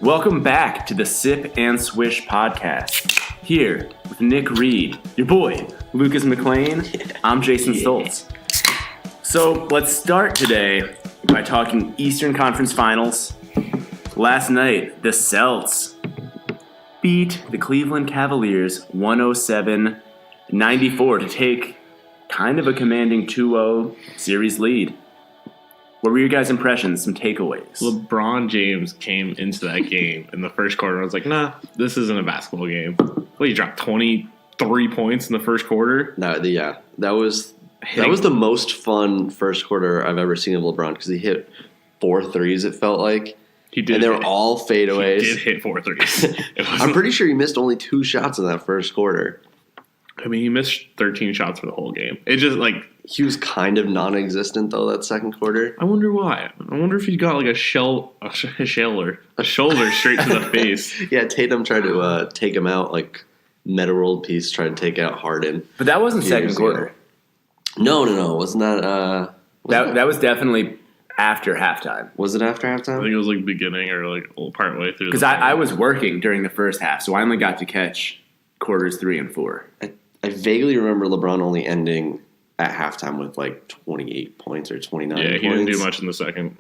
Welcome back to the Sip and Swish podcast. Here with Nick Reid, your boy, Lucas McLean. I'm Jason Stoltz. So let's start today by talking Eastern Conference Finals. Last night, the Celtics beat the Cleveland Cavaliers 107-94 to take kind of a commanding 2-0 series lead. What were your guys' impressions, some takeaways? LeBron James came into that game in the first quarter. I was like, nah, this isn't a basketball game. Well, he dropped 23 points in the first quarter. That was the most fun first quarter I've ever seen of LeBron because he hit 4 threes, it felt like. He did. And they were all fadeaways. He did hit 4 threes. I'm pretty sure he missed only 2 shots in that first quarter. I mean, he missed 13 shots for the whole game. It just, like... He was kind of non-existent, though, that second quarter. I wonder why. I wonder if he got, like, a shoulder straight to the face. Yeah, Tatum tried to take him out, like, Meta World Peace tried to take out Harden. But that wasn't second quarter. No. Wasn't that... That was definitely after halftime. Was it after I halftime? think it was, like, beginning or, like, part way through. Because I was working during the first half, so I only got to catch quarters 3 and 4. I vaguely remember LeBron only ending at halftime with like 28 points or 29 points. Yeah, he didn't do much in the second.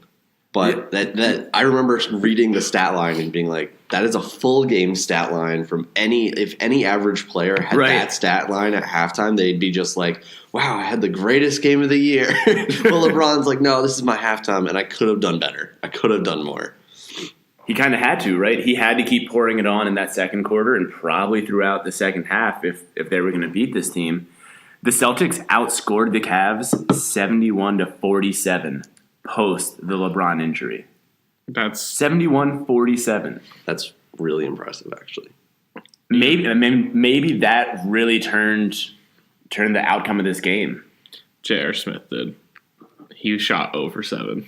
But that I remember reading the stat line and being like, that is a full game stat line from if any average player had that stat line at halftime, they'd be just like, wow, I had the greatest game of the year. Well, LeBron's like, no, this is my halftime, and I could have done better. I could have done more. He kind of had to, right? He had to keep pouring it on in that second quarter and probably throughout the second half if they were going to beat this team. The Celtics outscored the Cavs 71-47 post the LeBron injury. That's 71-47. That's really impressive, actually. Maybe that really turned the outcome of this game. J.R. Smith did. He shot 0 for 7.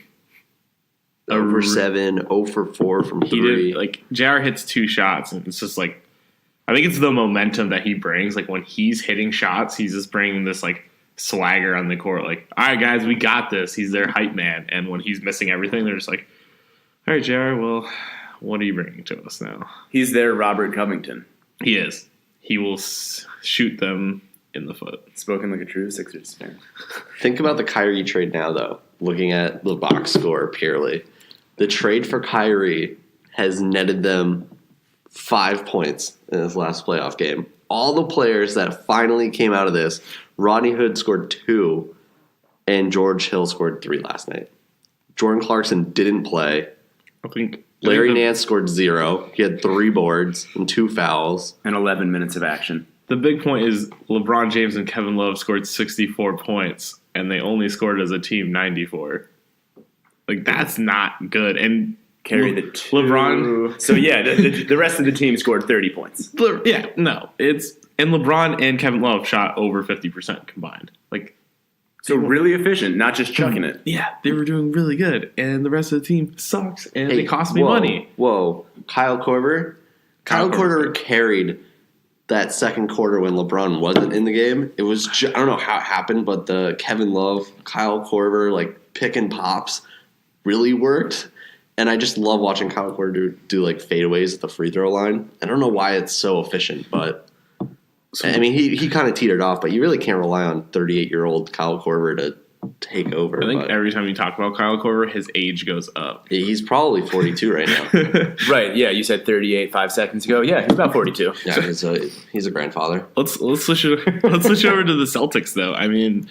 0 for 7, 0 for 4 from 3. He did, like, JR hits 2 shots, and it's just, like, I think it's the momentum that he brings. Like, when he's hitting shots, he's just bringing this, like, swagger on the court. Like, all right, guys, we got this. He's their hype man. And when he's missing everything, they're just like, all right, JR, well, what are you bringing to us now? He's their Robert Covington. He is. He will shoot them in the foot. Spoken like a true Sixers fan. Think about the Kyrie trade now, though, looking at the box score purely. The trade for Kyrie has netted them 5 points in this last playoff game. All the players that finally came out of this, Rodney Hood scored 2, and George Hill scored 3 last night. Jordan Clarkson didn't play. Larry Nance scored 0. He had 3 boards and 2 fouls. And 11 minutes of action. The big point is LeBron James and Kevin Love scored 64 points, and they only scored as a team 94. Like, that's not good. And carry the 2. LeBron. So, yeah, the rest of the team scored 30 points. Yeah, no. And LeBron and Kevin Love shot over 50% combined. Like, so really efficient, not just chucking it. Yeah, they were doing really good. And the rest of the team sucks, and they cost me money. Whoa. Kyle Korver carried that second quarter when LeBron wasn't in the game. It was I don't know how it happened, but the Kevin Love, Kyle Korver, like, pick and pops really worked. And I just love watching Kyle Korver do like fadeaways at the free throw line. I don't know why it's so efficient, but I mean, he kind of teetered off, but you really can't rely on 38-year-old Kyle Korver to take over. I think every time you talk about Kyle Korver, his age goes up. He's probably 42 right now. Right, yeah, you said 38 5 seconds ago. Yeah, he's about 42. Yeah, he's a grandfather. Let's switch over to the Celtics, though. I mean,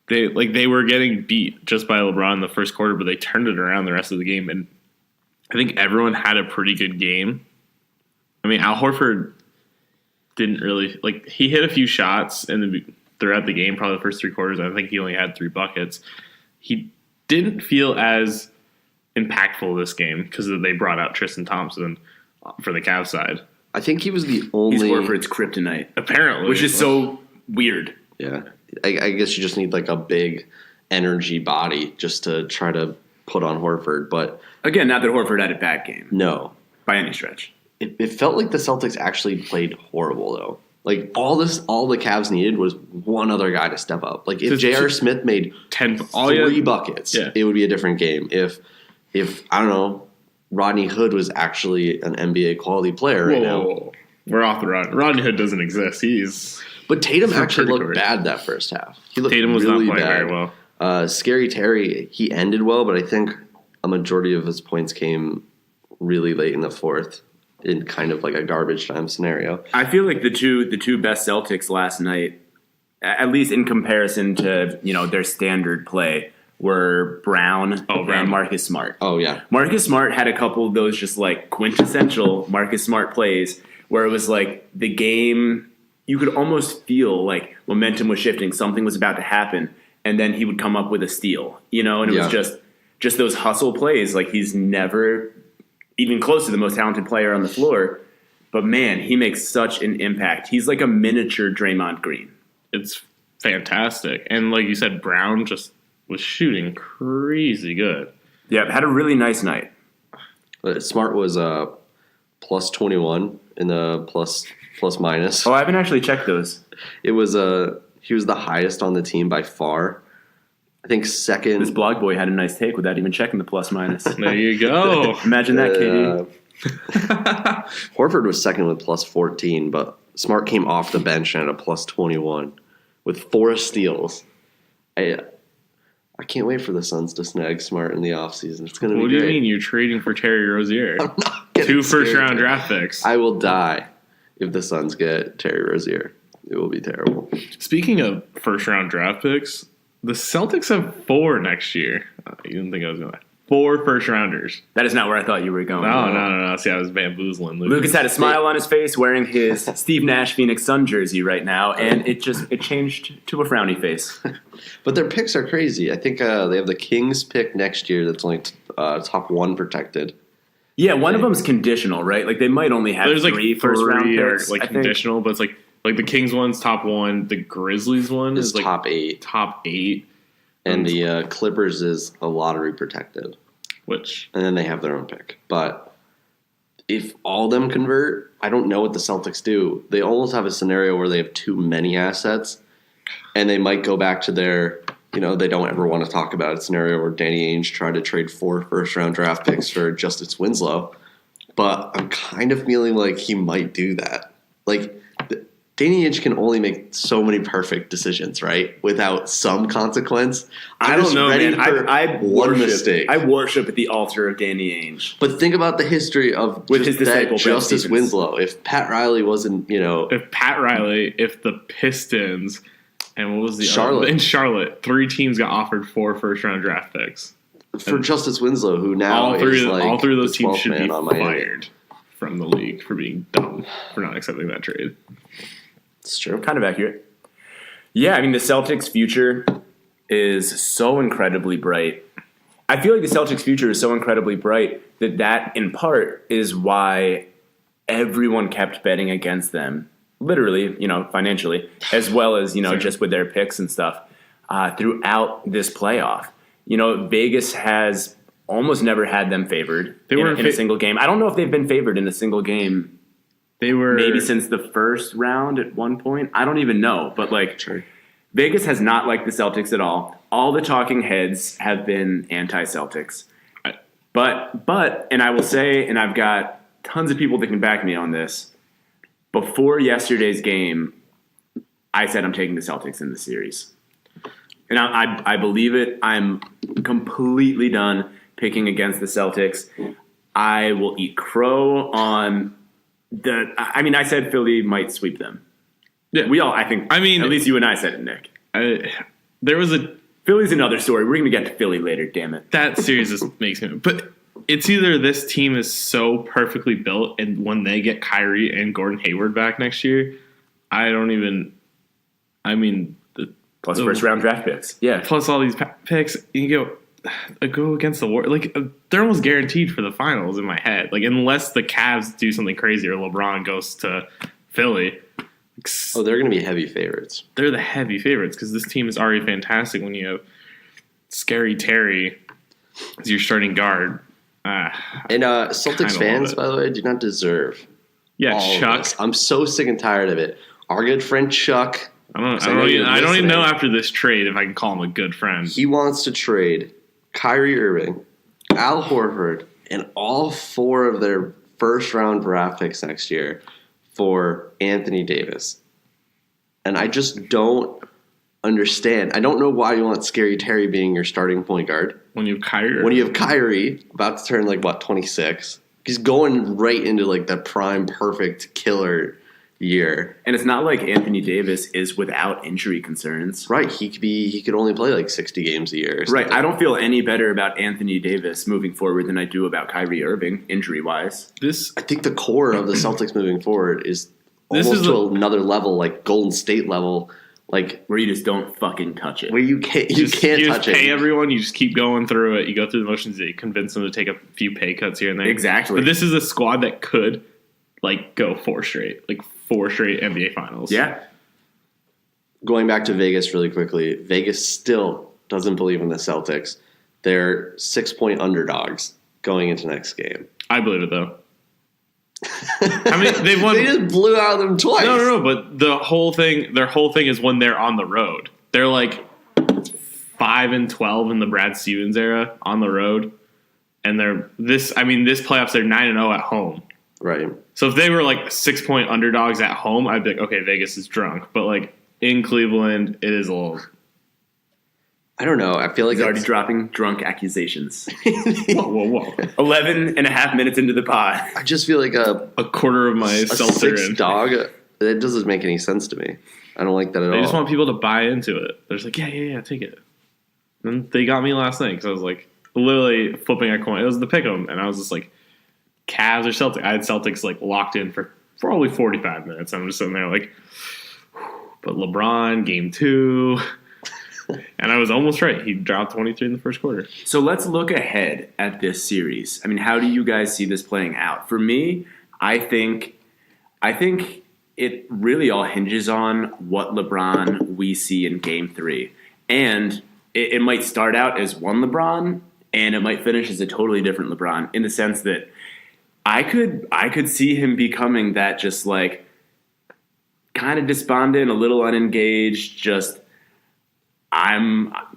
they were getting beat just by LeBron in the first quarter, but they turned it around the rest of the game, and I think everyone had a pretty good game. I mean, Al Horford didn't really he hit a few shots throughout the game, probably the first 3 quarters. I think he only had 3 buckets. He didn't feel as impactful this game because they brought out Tristan Thompson for the Cavs side. I think he was the only. He's Horford's kryptonite, apparently, which is so weird. Yeah, I guess you just need like a big energy body just to try to put on Horford. But again, not that Horford had a bad game. No, by any stretch. It felt like the Celtics actually played horrible, though. Like, all the Cavs needed was one other guy to step up. Like, if J.R. Smith made 3 buckets, it would be a different game. If I don't know, Rodney Hood was actually an NBA quality player right now. Whoa. We're off the run. Rodney Hood doesn't exist. But Tatum actually looked purgatory. bad that first half. He looked Tatum was really not playing bad. very well. Scary Terry, he ended well, but I think a majority of his points came really late in the fourth in kind of like a garbage time scenario. I feel like the two best Celtics last night, at least in comparison to their standard play, were Brown and Marcus Smart. Oh yeah, Marcus Smart had a couple of those just like quintessential Marcus Smart plays where it was like the game, you could almost feel like momentum was shifting, something was about to happen, and then he would come up with a steal, and it was just those hustle plays. Like he's never even close to the most talented player on the floor, but man, he makes such an impact. He's like a miniature Draymond Green. It's fantastic. And like you said, Brown just was shooting crazy good. Yeah, had a really nice night. Smart was plus 21 in the plus minus. Oh, I haven't actually checked those. It was he was the highest on the team by far. I think second. This blog boy had a nice take without even checking the plus minus. There you go. Imagine that, KD. Horford was second with plus 14, but Smart came off the bench and had a plus 21 with 4 steals. I can't wait for the Suns to snag Smart in the offseason. It's going to be great. What do you mean you're trading for Terry Rozier? 2 first-round draft picks. I will die if the Suns get Terry Rozier. It will be terrible. Speaking of first-round draft picks, the Celtics have 4 next year. You didn't think I was going to 4 first-rounders. That is not where I thought you were going. No. See, I was bamboozling. Lucas had a smile on his face wearing his Steve Nash Phoenix Sun jersey right now, and it changed to a frowny face. But their picks are crazy. I think they have the Kings pick next year that's only top 1 protected. Yeah, one of them's conditional, right? Like they might only have There's three first-round picks. Like conditional, but it's like the Kings one's top 1, the Grizzlies one is like top 8. Top 8. And the Clippers is a lottery protected. And then they have their own pick. But if all of them convert, I don't know what the Celtics do. They almost have a scenario where they have too many assets, and they might go back to their, they don't ever want to talk about a scenario where Danny Ainge tried to trade 4 first-round draft picks for Justice Winslow. But I'm kind of feeling like he might do that. Like, Danny Ainge can only make so many perfect decisions, right? Without some consequence. I don't know, man. I worship at the altar of Danny Ainge. But think about the history of with his disciple Justice Winslow. If Pat Riley wasn't, if the Pistons and what was the Charlotte other? In Charlotte, 3 teams got offered 4 first-round draft picks for Justice Winslow, who now all 3 of those teams should be fired from the league for being dumb for not accepting that trade. It's true. Kind of accurate. Yeah, I mean, the Celtics' future is so incredibly bright. I feel like the Celtics' future is so incredibly bright that in part is why everyone kept betting against them, literally, financially, as well as, just with their picks and stuff throughout this playoff. Vegas has almost never had them favored in a single game. I don't know if they've been favored in a single game. They were maybe since the first round at one point. I don't even know. But Vegas has not liked the Celtics at all. All the talking heads have been anti-Celtics. But and I will say, and I've got tons of people that can back me on this, before yesterday's game, I said I'm taking the Celtics in the series. And I believe it. I'm completely done picking against the Celtics. I will eat crow on... I said Philly might sweep them. Yeah. At least you and I said it, Nick. Philly's another story. We're going to get to Philly later, damn it. That series just makes me... But it's either this team is so perfectly built, and when they get Kyrie and Gordon Hayward back next year, Plus first-round draft picks. Yeah. Plus all these picks, you go against the Warriors. They're almost guaranteed for the finals in my head. Unless the Cavs do something crazy or LeBron goes to Philly. Oh, they're going to be heavy favorites. They're the heavy favorites because this team is already fantastic when you have Scary Terry as your starting guard. And Celtics fans, by the way, do not deserve Chuck. I'm so sick and tired of it. Our good friend Chuck... I don't even know after this trade if I can call him a good friend. He wants to trade Kyrie Irving, Al Horford, and all 4 of their first-round draft picks next year for Anthony Davis. And I just don't understand. I don't know why you want Scary Terry being your starting point guard. When you have Kyrie, about to turn 26. He's going right into the prime perfect killer year. And it's not like Anthony Davis is without injury concerns. Right. He could only play 60 games a year. Right. I don't feel any better about Anthony Davis moving forward than I do about Kyrie Irving, injury-wise. I think the core of the Celtics moving forward is almost to another level, Golden State level. Where you just don't fucking touch it. Where you can't touch it. You just pay everyone. You just keep going through it. You go through the motions. You convince them to take a few pay cuts here and there. Exactly. But this is a squad that could go 4 straight. 4 straight NBA finals. Yeah. Going back to Vegas really quickly. Vegas still doesn't believe in the Celtics. They're 6-point underdogs going into next game. I believe it though. They've won. They just blew out of them twice. No. But their whole thing is when they're on the road. They're 5-12 in the Brad Stevens era on the road, and this playoffs they're 9-0 at home. Right. So if they were 6-point underdogs at home, I'd be okay, Vegas is drunk. But in Cleveland, it is a little. I don't know. I feel like he's already dropping drunk accusations. Whoa. 11 and a half minutes into the pod. I just feel like a quarter of my seltzer 6 dog. It doesn't make any sense to me. I don't like that at all. They just want people to buy into it. They're just yeah, take it. And they got me last night because I was literally flipping a coin. It was the pick'em, and I was just Cavs or Celtics. I had Celtics locked in for probably 45 minutes. I'm just sitting there but LeBron game 2. And I was almost right. He dropped 23 in the first quarter. So let's look ahead at this series. How do you guys see this playing out? For me, I think it really all hinges on what LeBron we see in game 3. And it might start out as one LeBron, and it might finish as a totally different LeBron in the sense that I could see him becoming that just kind of despondent, a little unengaged, just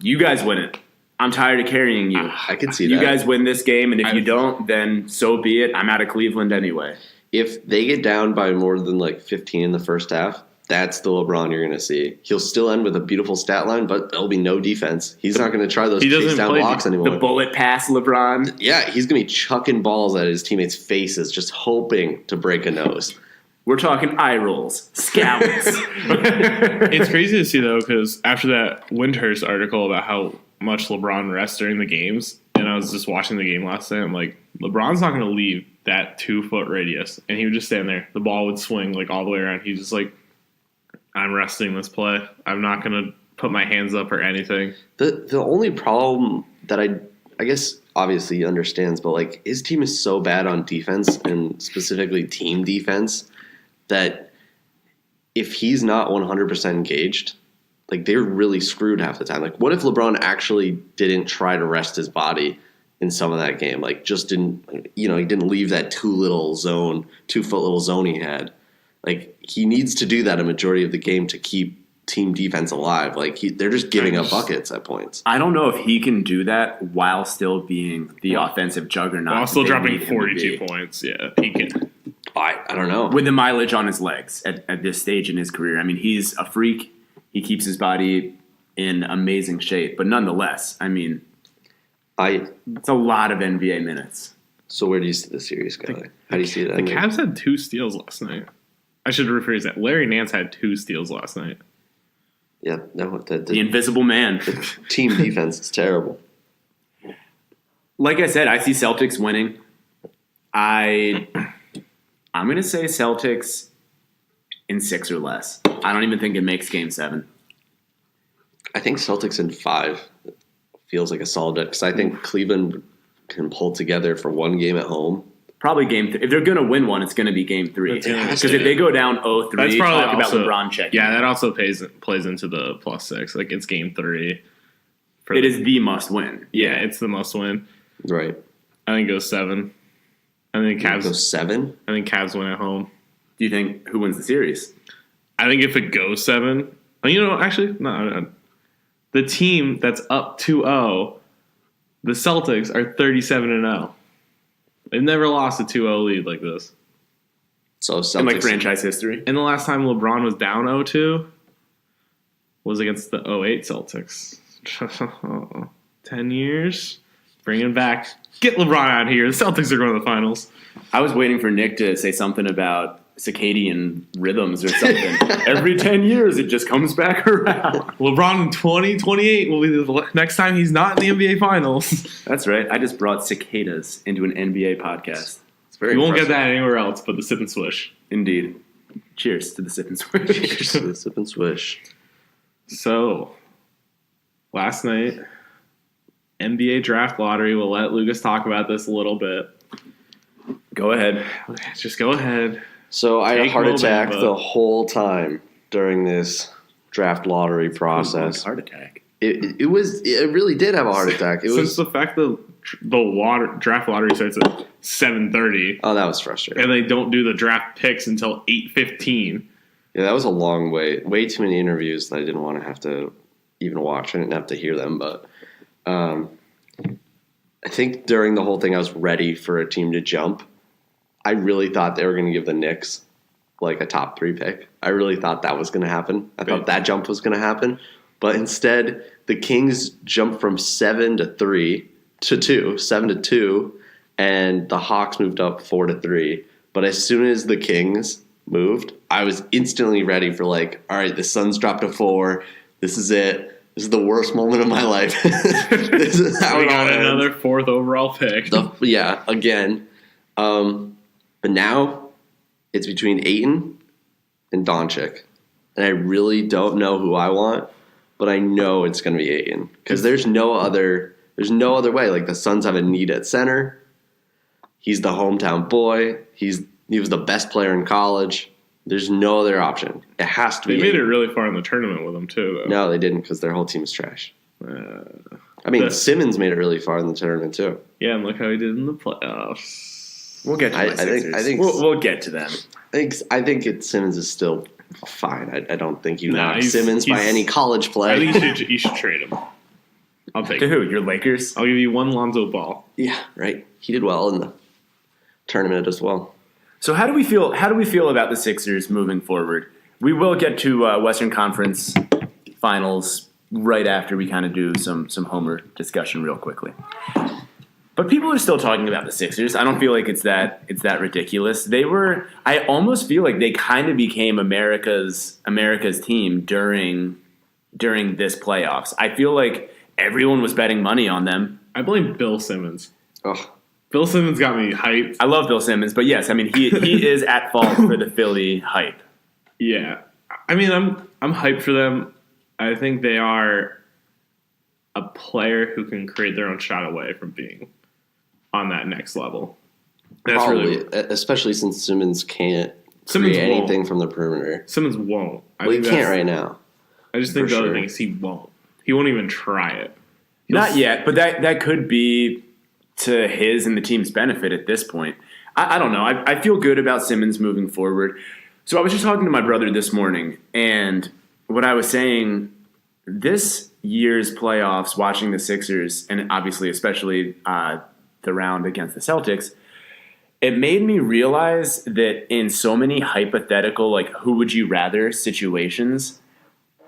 you guys win it. I'm tired of carrying you. I can see you that. You guys win this game, and if you don't, then so be it. I'm out of Cleveland anyway. If they get down by more than 15 in the first half, that's the LeBron you're going to see. He'll still end with a beautiful stat line, but there'll be no defense. He's not going to try those chase down blocks anymore. The bullet pass LeBron. Yeah, he's going to be chucking balls at his teammates' faces, just hoping to break a nose. We're talking eye rolls, scouts. It's crazy to see, though, because after that Windhurst article about how much LeBron rests during the games, and I was just watching the game last night, I'm LeBron's not going to leave that 2-foot radius. And he would just stand there. The ball would swing all the way around. He's just I'm resting this play. I'm not going to put my hands up or anything. The only problem that I guess obviously he understands, but his team is so bad on defense and specifically team defense that if he's not 100% engaged, they're really screwed half the time. What if LeBron actually didn't try to rest his body in some of that game? Just didn't, he didn't leave that 2-foot little zone he had. He needs to do that a majority of the game to keep team defense alive. They're just giving up buckets at points. I don't know if he can do that while still being the offensive juggernaut. While still dropping 42 points. Yeah, he can. I don't know. With the mileage on his legs at this stage in his career. He's a freak. He keeps his body in amazing shape. But nonetheless, it's a lot of NBA minutes. So where do you see the series going? How do you see that? The Cavs had 2 steals last night. I should rephrase that. Larry Nance had 2 steals last night. Yeah, no, the invisible man. The team defense is terrible. Like I said, I see Celtics winning. I'm going to say Celtics in 6 or less. I don't even think it makes Game 7. I think Celtics in 5 feels like a solid bet because I think Cleveland can pull together for one game at home. Probably Game 3. If they're going to win one, it's going to be Game 3. Because if they go down 0-3, that's talk about LeBron checking. Yeah, that also plays into the +6. It's Game 3. It is the must win. Yeah, it's the must win. Right. I think it goes 7. I think Cavs goes 7. I think Cavs win at home. Do you think who wins the series? I think if it goes 7, actually, no. The team that's up 2-0, the Celtics are 37-0. They've never lost a 2-0 lead like this. So Celtics, In like franchise history. And the last time LeBron was down 0-2 was against the 08 Celtics. 10 years. Bring it back. Get LeBron out here. The Celtics are going to the finals. I was waiting for Nick to say something about circadian rhythms or something. Every 10 years, it just comes back around. LeBron in 2028 will be the next time he's not in the NBA Finals. That's right. I just brought cicadas into an NBA podcast. It's very You won't get impressive. that anywhere else but the Sip and Swish. Indeed. Cheers to the sip and swish. Cheers to the sip and swish. So, last night, NBA draft lottery. We'll let Lucas talk about this a little bit. Go ahead. Just go ahead. So I had a Take heart attack Mobamba. the whole time during this draft lottery process. Heart attack. It really did have a heart attack. It Since was the fact that the draft lottery starts at 7:30, oh, that was frustrating. and they don't do the draft picks until 8:15. Yeah, that was a long wait. Way too many interviews that I didn't want to have to even watch. I didn't have to hear them, but I think during the whole thing, I was ready for a team to jump. I really thought they were going to give the Knicks like a top 3 pick. I really thought that was going to happen. I thought that jump was going to happen, but instead, the Kings jumped from 7 to 2, and the Hawks moved up 4-3. But as soon as the Kings moved, I was instantly ready for like, all right, the Suns dropped to 4. This is it. This is the worst moment of my life. This is how We it all got ends. another 4th overall pick. Yeah, again. But now it's between Ayton and Doncic. And I really don't know who I want, but I know it's going to be Ayton because there's no other way. Like the Suns have a need at center. He's the hometown boy. He was the best player in college. There's no other option. It has to be. They made it Ayton. really far in the tournament with him too, though. No, they didn't because their whole team is trash. I mean, the- Simmons made it really far in the tournament too. Yeah, and look how he did in the playoffs. We'll get to I the think- Sixers. I think- We'll get to them. I think Simmons is still fine. I don't think you Nah, knock he's- Simmons by he's- any college I play. think you should trade him. I'll take To it. who? Your Lakers? I'll give you one Lonzo Ball. Yeah, right. He did well in the tournament as well. So how do we feel? How do we feel about the Sixers moving forward? We will get to Western Conference Finals right after we kind of do some Homer discussion real quickly. But people are still talking about the Sixers. I don't feel like it's that ridiculous. I almost feel like they kind of became America's team during this playoffs. I feel like everyone was betting money on them. I blame Bill Simmons. Oh, Bill Simmons got me hyped. I love Bill Simmons, but yes, I mean he is at fault for the Philly hype. Yeah, I mean I'm hyped for them. I think they are a player who can create their own shot away from being on that next level. That's probably, really especially since Simmons can't Simmons create won't. anything from the perimeter. Simmons won't. Well, he think can't that's- right now. I just think for the other sure. thing is he won't. He won't even try it. Not yet, but that could be to his and the team's benefit at this point. I don't know. I feel good about Simmons moving forward. So I was just talking to my brother this morning, and what I was saying, this year's playoffs, watching the Sixers, and obviously especially the round against the Celtics, it made me realize that in so many hypothetical, like, who would you rather situations,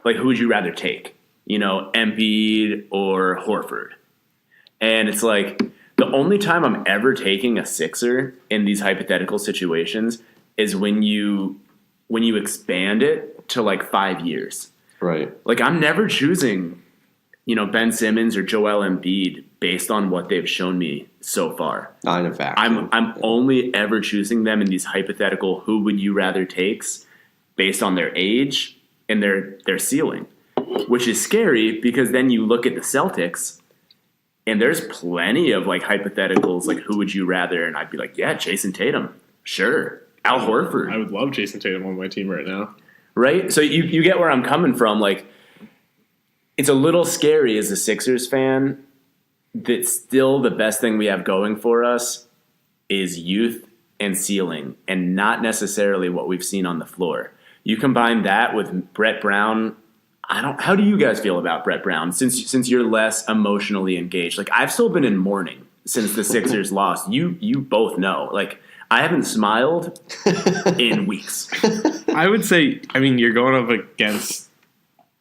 like, who would you rather take? You know, Embiid or Horford. And it's like, the only time I'm ever taking a Sixer in these hypothetical situations is when you expand it to like 5 years. Right. Like, I'm never choosing, Ben Simmons or Joel Embiid based on what they've shown me so far. Not in a vacuum. I'm only ever choosing them in these hypothetical who would you rather takes based on their age and their ceiling, which is scary because then you look at the Celtics and there's plenty of like hypotheticals, like who would you rather? And I'd be like, yeah, Jason Tatum. Sure. Al Horford. I would love Jason Tatum on my team right now. Right? So you get where I'm coming from. Like, it's a little scary as a Sixers fan that still the best thing we have going for us is youth and ceiling and not necessarily what we've seen on the floor. You combine that with Brett Brown. How do you guys feel about Brett Brown since you're less emotionally engaged? Like, I've still been in mourning since the Sixers lost. You both know. Like, I haven't smiled in weeks. I would say, I mean, you're going up against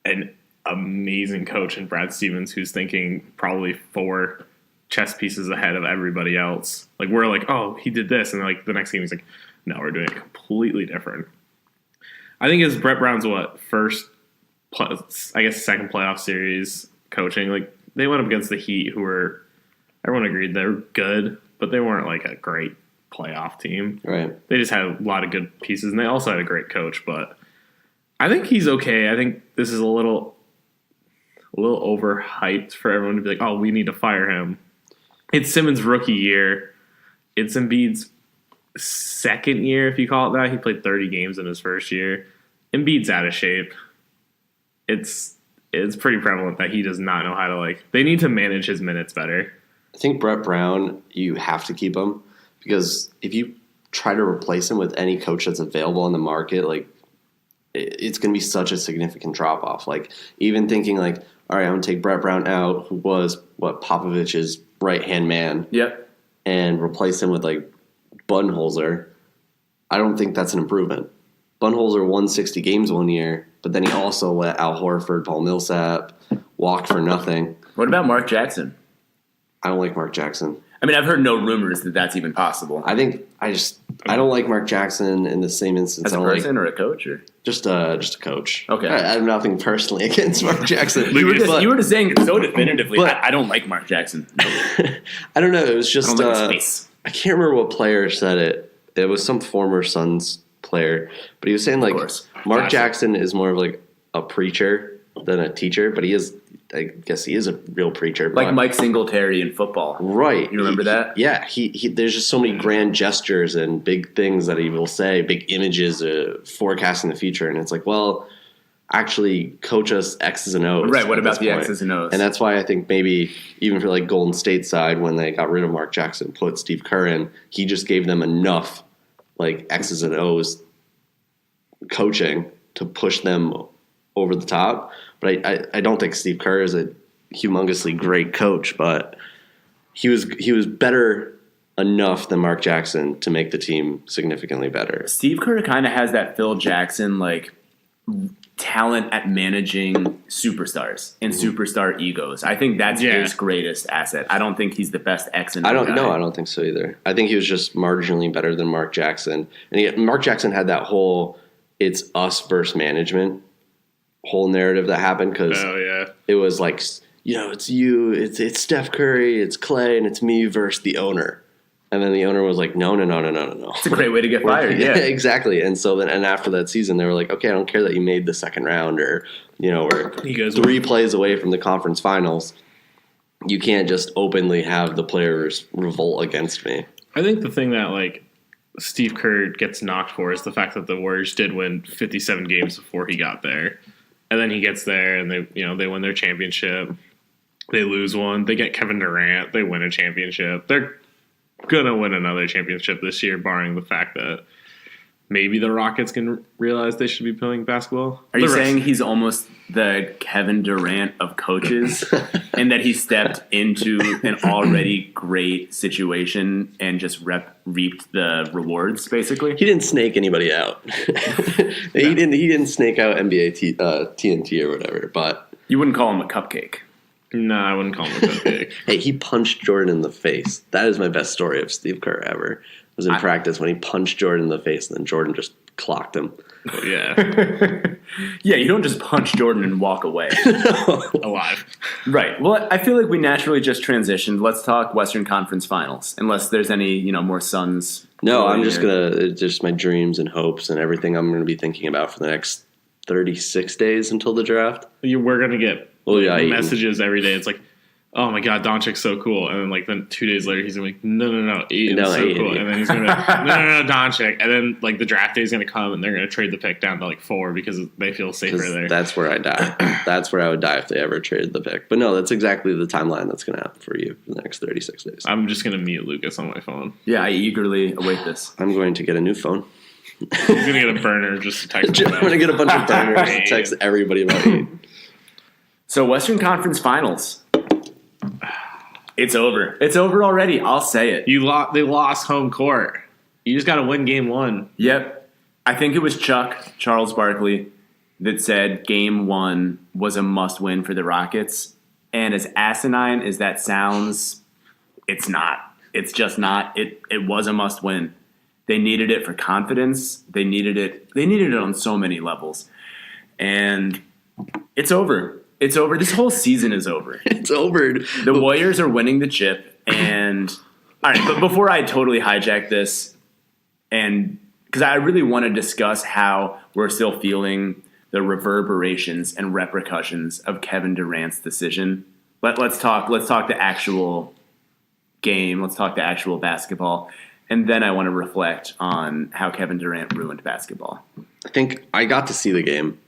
an amazing coach in Brad Stevens, who's thinking probably 4 chess pieces ahead of everybody else. Like, we're like, oh, he did this, and like the next game he's like, no, we're doing it completely different. I think it's Brett Brown's second playoff series coaching. Like, they went up against the Heat, who were, everyone agreed they were good, but they weren't like a great playoff team. Right. They just had a lot of good pieces, and they also had a great coach. But I think he's okay. I think this is a little overhyped for everyone to be like, oh, we need to fire him. It's Simmons' rookie year. It's Embiid's second year, if you call it that. He played 30 games in his first year. Embiid's out of shape. It's pretty prevalent that he does not know how to, they need to manage his minutes better. I think Brett Brown, you have to keep him, because if you try to replace him with any coach that's available on the market, it's going to be such a significant drop-off. Even thinking all right, I'm going to take Brett Brown out, who was Popovich's right-hand man. Yep. And replace him with Budenholzer. I don't think that's an improvement. Budenholzer won 60 games one year, but then he also let Al Horford, Paul Millsap walk for nothing. What about Mark Jackson? I don't like Mark Jackson. I mean, I've heard no rumors that that's even possible. I don't like Mark Jackson in the same instance. As a person or a coach? Or? Just a coach. Okay. I have nothing personally against Mark Jackson. You were just saying it so definitively. I don't like Mark Jackson. I don't know. It was just, I don't like his face. I can't remember what player said it. It was some former Suns player, but he was saying Mark Jackson is more of a preacher than a teacher, but I guess he is a real preacher. Like Mike Singletary in football. Right. You remember that? Yeah. He there's just so many grand gestures and big things that he will say, big images, forecasting the future. And it's actually coach us X's and O's. Right. What about the X's and O's? And that's why I think maybe even for Golden State side, when they got rid of Mark Jackson, put Steve Kerr in, he just gave them enough X's and O's coaching to push them over the top. But I don't think Steve Kerr is a humongously great coach, but he was better enough than Mark Jackson to make the team significantly better. Steve Kerr kind of has that Phil Jackson talent at managing superstars and superstar egos. I think that's his greatest asset. I don't think he's the best X and O guy. I don't think so either. I think he was just marginally better than Mark Jackson. And Mark Jackson had that whole it's us versus management whole narrative that happened, because it was it's you, it's Steph Curry, it's Clay, and it's me versus the owner. And then the owner was like, no. It's a great way to get fired. Yeah, exactly. And so then, and after that season, they were like, okay, I don't care that you made the second round, or we're 3 plays away from the conference finals. You can't just openly have the players revolt against me. I think the thing that Steve Kerr gets knocked for is the fact that the Warriors did win 57 games before he got there. And then he gets there and they win their championship. They lose one. They get Kevin Durant. They win a championship. They're going to win another championship this year, barring the fact that maybe the Rockets can realize they should be playing basketball. Are you saying he's almost the Kevin Durant of coaches and that he stepped into an already great situation and just reaped the rewards, basically? He didn't snake anybody out. He didn't snake out NBA TNT or whatever, but you wouldn't call him a cupcake. No, I wouldn't call him a cupcake. Hey, he punched Jordan in the face. That is my best story of Steve Kerr ever. It was in practice when he punched Jordan in the face, and then Jordan just clocked him. Oh, yeah. Yeah, you don't just punch Jordan and walk away. Alive. Right. Well, I feel like we naturally just transitioned. Let's talk Western Conference Finals, unless there's any, more Suns. No, I'm just just my dreams and hopes and everything I'm going to be thinking about for the next 36 days until the draft. We're going to get messages every day. It's like, oh my God, Doncic's so cool. And then 2 days later, he's going to be like, no, Aiton's so cool. And then he's going to be like, no, Doncic. And then the draft day is going to come and they're going to trade the pick down to 4 because they feel safer there. That's where I die. That's where I would die if they ever traded the pick. But no, that's exactly the timeline that's going to happen for you for the next 36 days. I'm just going to mute Lucas on my phone. Yeah, I eagerly await this. I'm going to get a new phone. He's going to get a burner just to text I'm going to get a bunch of burners to text everybody about Aiton. So Western Conference Finals. It's over. It's over already. I'll say it. They lost home court. You just got to win game one. Yep. I think it was Charles Barkley, that said game one was a must-win for the Rockets. And as asinine as that sounds, it's not. It's just not. It was a must-win. They needed it for confidence. They needed it on so many levels. And it's over. It's over. This whole season is over. It's over. The Warriors are winning the chip. And all right, but before I totally hijack this, and because I really want to discuss how we're still feeling the reverberations and repercussions of Kevin Durant's decision. Let's talk the actual game. Let's talk the actual basketball. And then I want to reflect on how Kevin Durant ruined basketball. I think I got to see the game.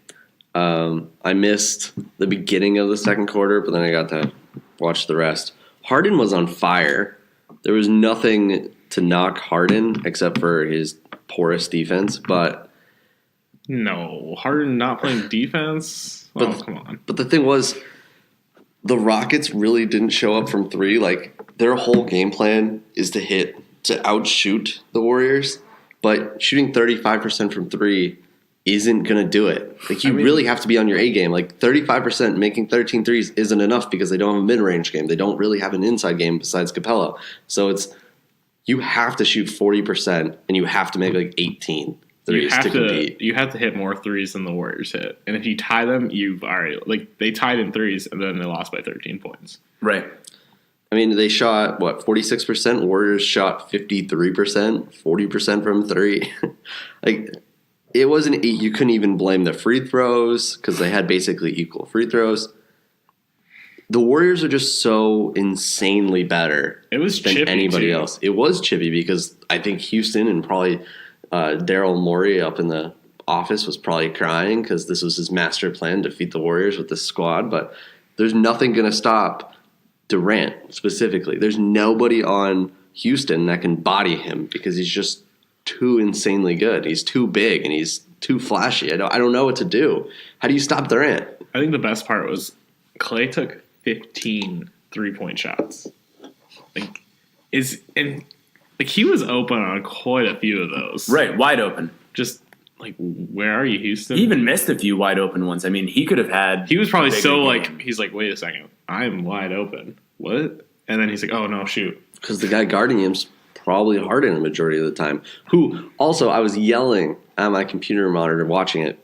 I missed the beginning of the second quarter, but then I got to watch the rest. Harden was on fire. There was nothing to knock Harden except for his porous defense, but no, Harden not playing defense. Come on. But the thing was, the Rockets really didn't show up from three. Like, their whole game plan is to outshoot the Warriors, but shooting 35% from three isn't going to do it. Like, you really have to be on your A game. Like, 35% making 13 threes isn't enough because they don't have a mid-range game. They don't really have an inside game besides Capella. So you have to shoot 40% and you have to make like 18 threes to compete. You have to hit more threes than the Warriors hit. And if you tie them, you've already, like, they tied in threes and then they lost by 13 points. Right. I mean, they shot, 46%? Warriors shot 53%, 40% from three. Like, it wasn't, you couldn't even blame the free throws because they had basically equal free throws. The Warriors are just so insanely better than anybody else. It was chippy because I think Houston and probably Daryl Morey up in the office was probably crying because this was his master plan to defeat the Warriors with this squad. But there's nothing going to stop Durant specifically. There's nobody on Houston that can body him because he's just too insanely good. He's too big and he's too flashy. I don't know what to do. How do you stop Durant? I think the best part was Klay took 15 3-point shots. He was open on quite a few of those. Right, wide open. Just like, where are you, Houston? He even missed a few wide open ones. I mean, he could have had. He was probably he's like, wait a second, I'm wide open. What? And then he's like, oh no, shoot. Because the guy guarding him's probably Harden a majority of the time. Who also, I was yelling at my computer monitor watching it,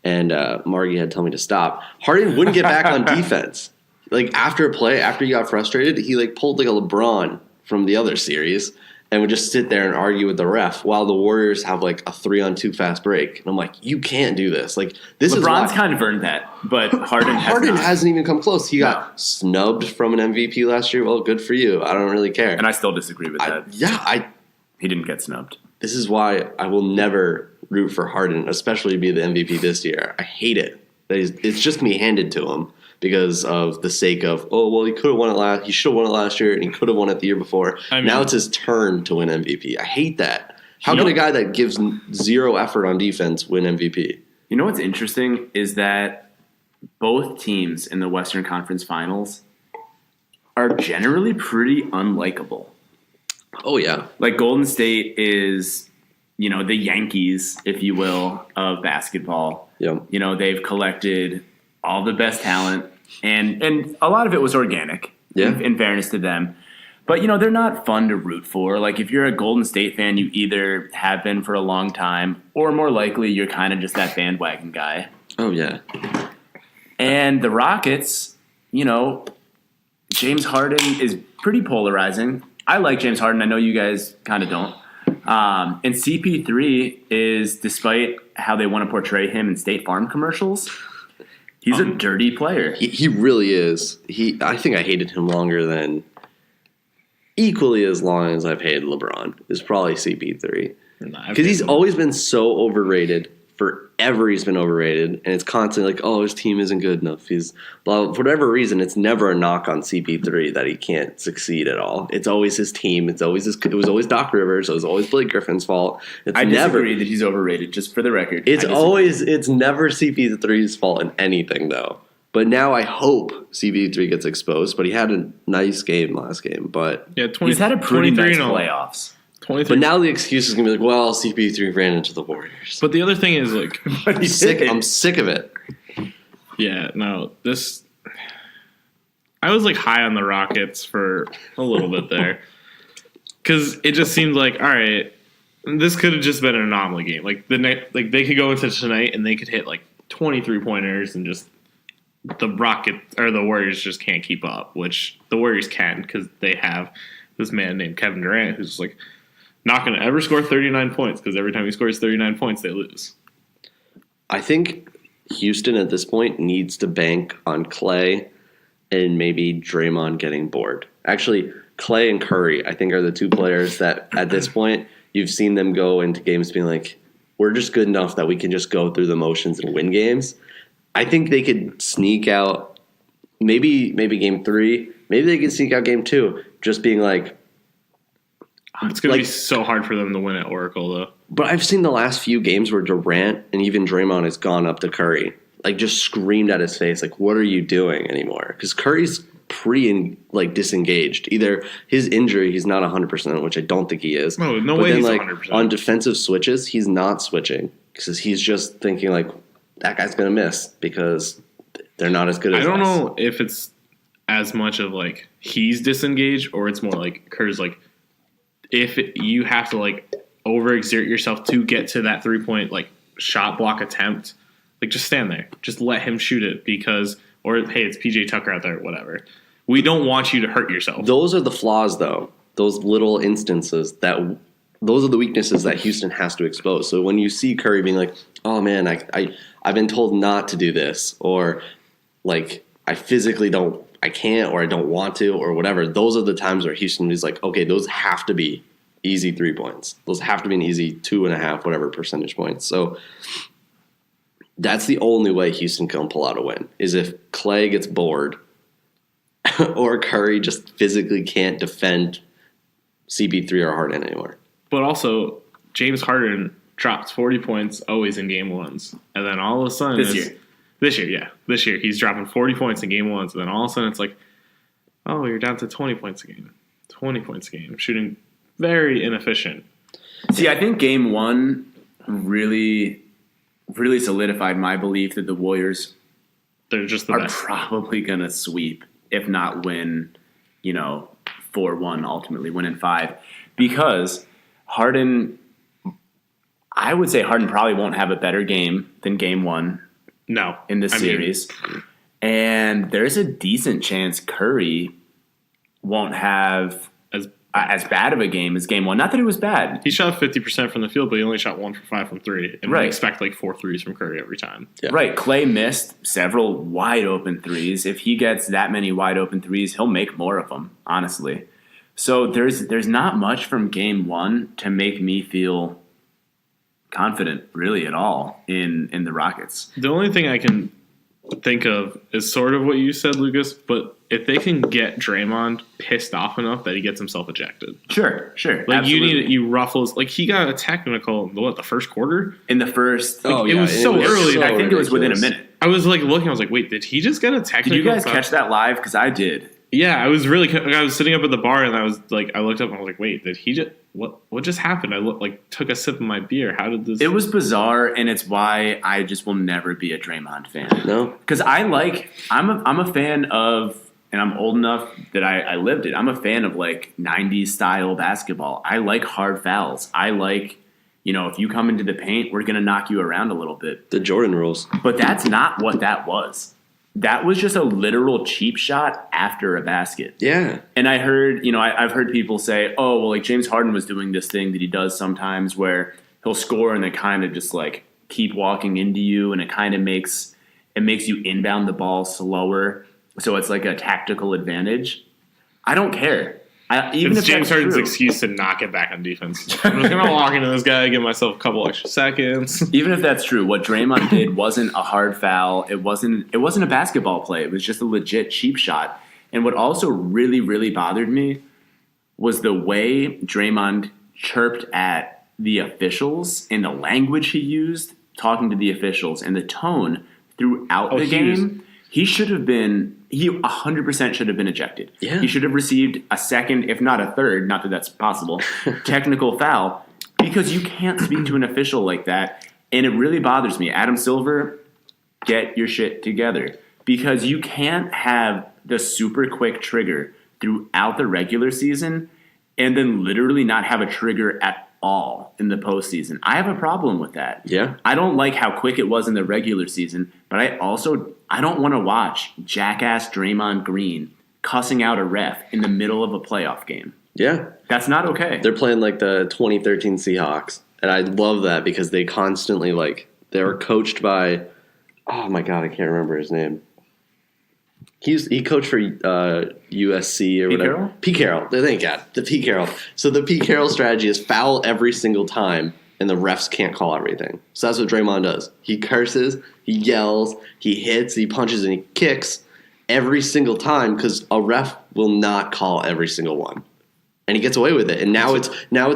and Margie had told me to stop. Harden wouldn't get back on defense. Like, after a play, after he got frustrated, he like pulled like a LeBron from the other series and would just sit there and argue with the ref while the Warriors have like a 3-on-2 fast break. And I'm like, you can't do this. Like, this LeBron's kind of earned that, but Harden hasn't even come close. He got snubbed from an MVP last year. Well, good for you. I don't really care. And I still disagree with that. He didn't get snubbed. This is why I will never root for Harden, especially be the MVP this year. I hate it. It's just me handed to him. Because of the sake of, he could have won it he should have won it last year, and he could have won it the year before. Now it's his turn to win MVP. I hate that. How can a guy that gives zero effort on defense win MVP? You know what's interesting is that both teams in the Western Conference Finals are generally pretty unlikable. Oh, yeah. Like, Golden State is, the Yankees, if you will, of basketball. Yeah. They've collected all the best talent, and a lot of it was organic, in fairness to them. But, they're not fun to root for. Like, if you're a Golden State fan, you either have been for a long time, or more likely you're kind of just that bandwagon guy. Oh, yeah. And the Rockets, James Harden is pretty polarizing. I like James Harden. I know you guys kind of don't. And CP3 is, despite how they want to portray him in State Farm commercials, he's a dirty player. He really is. I think I hated him equally as long as I've hated LeBron. Is probably CP3. Because he's always been so overrated. Forever he's been overrated. And it's constantly like, his team isn't good enough. For whatever reason, it's never a knock on CP3 that he can't succeed at all. It's always his team. It was always Doc Rivers. It was always Blake Griffin's fault. I disagree that he's overrated, just for the record. It's never CP3's fault in anything, though. But now I hope CP3 gets exposed. But he had a nice game last game. But Yeah, He's had a pretty nice 23-0. playoffs. 23. but now the excuse is gonna be like, well, CP3 ran into the Warriors. But the other thing is like, I'm sick of it. yeah, no, this. I was like high on the Rockets for a little bit there, because it just seemed like, all right, this could have just been an anomaly game. Like they could go into tonight and they could hit like 23 pointers and just the Warriors just can't keep up, which the Warriors can because they have this man named Kevin Durant who's like not going to ever score 39 points because every time he scores 39 points, they lose. I think Houston at this point needs to bank on Clay and maybe Draymond getting bored. Actually, Clay and Curry, I think, are the two players that at this point you've seen them go into games being like, we're just good enough that we can just go through the motions and win games. I think they could sneak out maybe game 3. Maybe they could sneak out game 2, just being like, It's going to be so hard for them to win at Oracle, though. But I've seen the last few games where Durant and even Draymond has gone up to Curry, like just screamed at his face, like, what are you doing anymore? Because Curry's pretty disengaged. Either his injury, he's not 100%, which I don't think he is. No but way then, he's like, 100%. on defensive switches, he's not switching because he's just thinking like, that guy's going to miss because they're not as good as I don't us. know if it's as much of like he's disengaged or it's more like Kerr's like, if you have to like overexert yourself to get to that 3-point like shot block attempt, like just stand there, just let him shoot it or hey, it's PJ Tucker out there, whatever. We don't want you to hurt yourself. Those are the flaws, though. Those little instances those are the weaknesses that Houston has to expose. So when you see Curry being like, oh man, I've been told not to do this, or like I physically I can't, or I don't want to, or whatever. Those are the times where Houston is like, okay, those have to be easy 3 points. Those have to be an easy 2.5, whatever percentage points. So that's the only way Houston can pull out a win, is if Clay gets bored or Curry just physically can't defend CP3 or Harden anymore. But also, James Harden dropped 40 points always in game ones. And then all of a sudden... This year, he's dropping 40 points in game ones. And then all of a sudden it's like, oh, you're down to 20 points a game. 20 points a game. Shooting very inefficient. See, I think game 1 really, really solidified my belief that the Warriors They're just the are best. probably going to sweep, if not win, 4-1, ultimately win in 5. Because Harden, I would say Harden probably won't have a better game than game 1 No. in this series. And there's a decent chance Curry won't have as bad of a game as game 1. Not that it was bad. He shot 50% from the field, but he only shot 1 for 5 from 3. And Right. we expect like 4 threes from Curry every time. Yeah. Right. Clay missed several wide open threes. If he gets that many wide open threes, he'll make more of them, honestly. So there's not much from game 1 to make me feel confident really at all in the Rockets. The only thing I can think of is sort of what you said, Lucas, but if they can get Draymond pissed off enough that he gets himself ejected. Sure. Like absolutely. you ruffles, like he got a technical in the first quarter? In the first, it was so early. I think it was within a minute. I was like looking, I was like, wait, did he just get a technical? Did you guys foul? catch that live? Because I did. Yeah, I was sitting up at the bar and I looked up and I was like, wait, did he just, what just happened? I took a sip of my beer. How did this? It was bizarre, and it's why I just will never be a Draymond fan. No? Because I'm a fan of, and I'm old enough that I lived it. I'm a fan of like 90s style basketball. I like hard fouls. I like, if you come into the paint, we're going to knock you around a little bit. The Jordan rules. But that's not what that was. That was just a literal cheap shot after a basket. Yeah. And I heard, I've heard people say, oh, well, like James Harden was doing this thing that he does sometimes where he'll score and they kind of just like keep walking into you, and it kind of makes you inbound the ball slower. So it's like a tactical advantage. I don't care. Even it's if James that's Harden's true, excuse to not get back on defense. I'm just gonna walk into this guy, give myself a couple extra seconds. even if that's true, what Draymond did wasn't a hard foul. It wasn't a basketball play. It was just a legit cheap shot. And what also really, really bothered me was the way Draymond chirped at the officials and the language he used talking to the officials and the tone throughout the game. He 100% should have been ejected. Yeah. He should have received a second, if not a third, not that that's possible, technical foul, because you can't speak to an official like that. And it really bothers me. Adam Silver, get your shit together, because you can't have the super quick trigger throughout the regular season and then literally not have a trigger at all in the postseason. I have a problem with that. Yeah. I don't like how quick it was in the regular season, but I don't want to watch jackass Draymond Green cussing out a ref in the middle of a playoff game. Yeah. That's not okay. They're playing like the 2013 Seahawks, and I love that because they constantly they're coached by, oh my God, I can't remember his name. He coached for USC or Pete whatever. Carroll? Pete Carroll. Thank God. The Pete Carroll. So the Pete Carroll strategy is foul every single time, and the refs can't call everything. So that's what Draymond does. He curses, he yells, he hits, he punches, and he kicks every single time because a ref will not call every single one. And he gets away with it. And now it's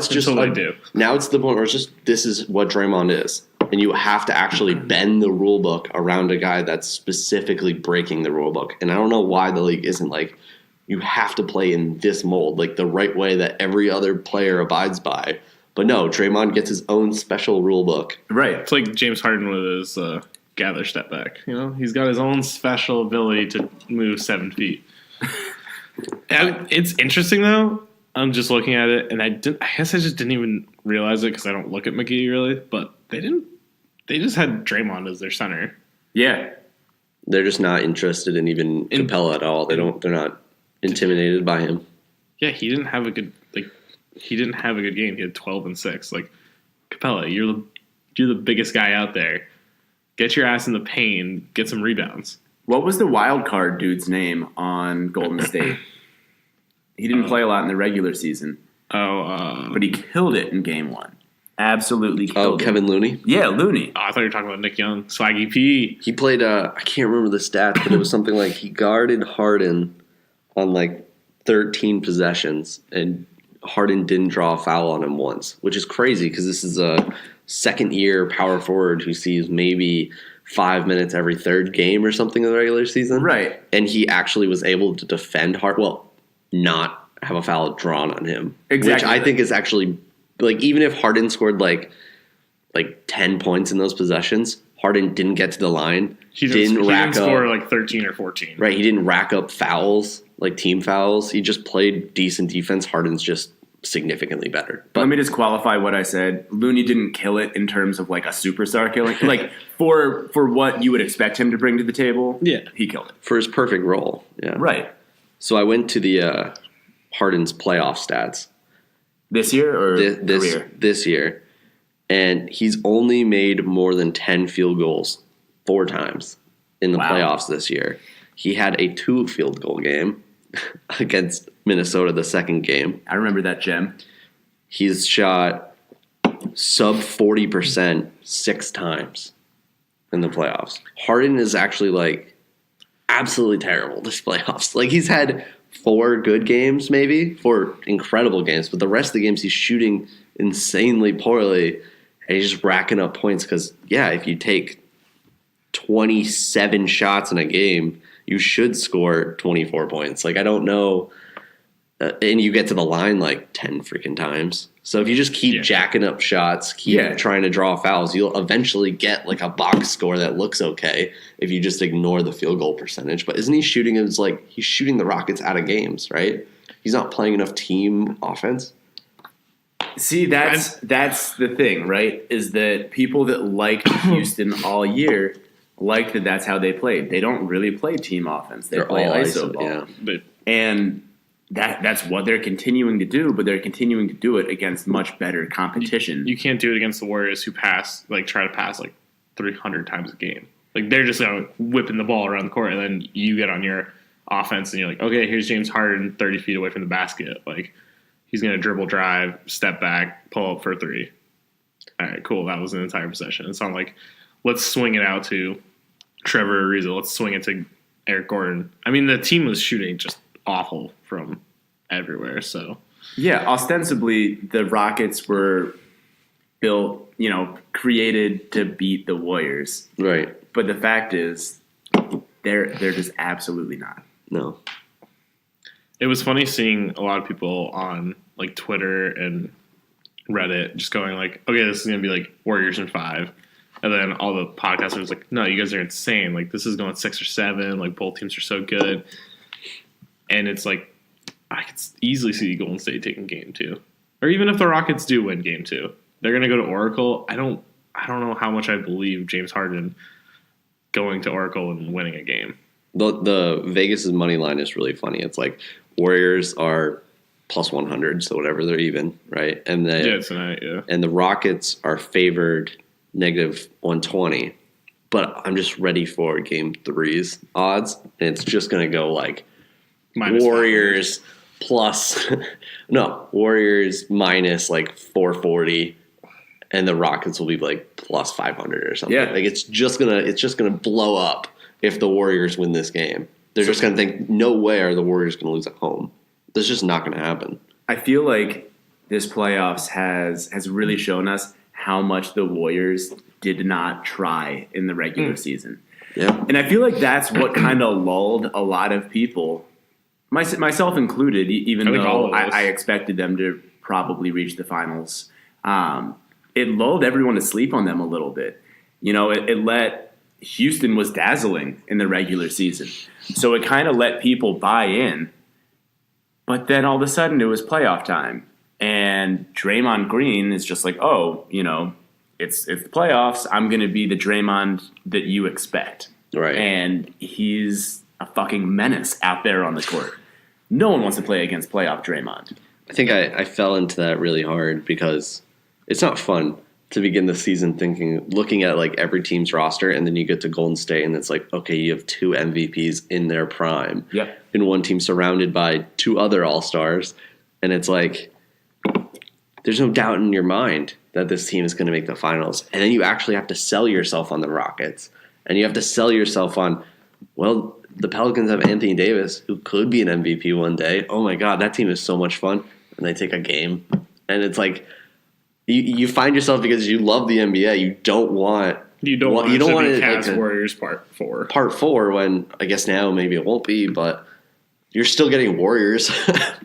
just Until they do. Now it's the point where it's just, this is what Draymond is. And you have to actually bend the rule book around a guy that's specifically breaking the rule book. And I don't know why the league isn't like, you have to play in this mold, like the right way that every other player abides by. But no, Draymond gets his own special rule book. Right. It's like James Harden with his gather step back. He's got his own special ability to move 7 feet. And it's interesting though. I'm just looking at it, and I guess I just didn't even realize it because I don't look at McGee really. But they didn't. They just had Draymond as their center. Yeah. They're just not interested in even Capella at all. They're not intimidated by him. Yeah, he didn't have a good game. He had 12 and 6. Like, Capella, you're the biggest guy out there. Get your ass in the paint, get some rebounds. What was the wild card dude's name on Golden State? He didn't play a lot in the regular season. But he killed it in game 1. Absolutely killed it. Kevin Looney? Yeah, Looney. I thought you were talking about Nick Young. Swaggy P. He played, I can't remember the stats, but it was something like he guarded Harden on like 13 possessions, and Harden didn't draw a foul on him once, which is crazy because this is a second-year power forward who sees maybe 5 minutes every third game or something in the regular season. Right. And he actually was able to defend not have a foul drawn on him. Exactly. Which I think is actually, like, even if Harden scored like 10 points in those possessions, Harden didn't get to the line. He didn't score like 13 or 14. Right, he didn't rack up fouls, like team fouls. He just played decent defense. Harden's just significantly better. But let me just qualify what I said. Looney didn't kill it in terms of like a superstar killing. Like for what you would expect him to bring to the table, yeah, he killed it. For his perfect role. Yeah. Right. So I went to the Harden's playoff stats. This year or career? This year. And he's only made more than 10 field goals 4 times in the playoffs this year. He had a 2 field goal game against Minnesota the second game. I remember that gem. He's shot sub 40% 6 times in the playoffs. Harden is actually like absolutely terrible this playoffs. Like he's had 4 good games, maybe 4 incredible games, but the rest of the games he's shooting insanely poorly, and he's just racking up points because, yeah, if you take 27 shots in a game, you should score 24 points. Like, I don't know. And you get to the line like 10 freaking times. So if you just keep jacking up shots, keep trying to draw fouls, you'll eventually get like a box score that looks okay if you just ignore the field goal percentage. But isn't he shooting? It's like he's shooting the Rockets out of games, right? He's not playing enough team offense. See, that's the thing, right? Is that people that liked Houston all year liked that that's how they played. They don't really play team offense. They're play all ISO ball. Yeah. And that's what they're continuing to do, but they're continuing to do it against much better competition. You can't do it against the Warriors who try to pass like 300 times a game. Like they're just whipping the ball around the court, and then you get on your offense and you're like, okay, here's James Harden 30 feet away from the basket. Like he's going to dribble, drive, step back, pull up for a 3. All right, cool. That was an entire possession. It's not like, let's swing it out to Trevor Ariza. Let's swing it to Eric Gordon. I mean, the team was shooting just awful from everywhere. So yeah, ostensibly the Rockets were built, created to beat the Warriors. Right. But the fact is, They're just absolutely not. No. It was funny seeing a lot of people on like Twitter and Reddit just going like, okay, this is going to be like Warriors in 5. And then all the podcasters like, no, you guys are insane. Like, this is going 6 or 7. Like, both teams are so good. And it's like, I could easily see Golden State taking game 2. Or even if the Rockets do win game 2, they're going to go to Oracle. I don't know how much I believe James Harden going to Oracle and winning a game. The Vegas' money line is really funny. It's like Warriors are plus 100, so whatever, they're even, right? And Tonight, yeah. And the Rockets are favored negative 120. But I'm just ready for game 3's odds, and it's just going to go like Warriors plus Warriors minus like 440, and the Rockets will be like plus 500 or something. Yeah. Like it's just gonna blow up if the Warriors win this game. They're just gonna think, no way are the Warriors gonna lose at home. That's just not gonna happen. I feel like this playoffs has really shown us how much the Warriors did not try in the regular season. Yeah. And I feel like that's what kind of lulled a lot of people, myself included, even though I expected them to probably reach the finals. It lulled everyone to sleep on them a little bit. You know, it let Houston was dazzling in the regular season. So it kind of let people buy in. But then all of a sudden it was playoff time. And Draymond Green is just like, oh, you know, it's the playoffs. I'm going to be the Draymond that you expect. Right. And he's a fucking menace out there on the court. No one wants to play against playoff Draymond. I think I fell into that really hard because it's not fun to begin the season looking at like every team's roster, and then you get to Golden State and it's like, okay, you have 2 MVPs in their prime. Yep. And one team surrounded by 2 other All-Stars. And it's like, there's no doubt in your mind that this team is going to make the finals. And then you actually have to sell yourself on the Rockets. And you have to sell yourself on, well, the Pelicans have Anthony Davis, who could be an MVP one day. Oh my God, that team is so much fun. And they take a game. And it's like, you find yourself, because you love the NBA, you don't want to be Cavs Warriors Part 4. Part 4, when I guess now maybe it won't be, but you're still getting Warriors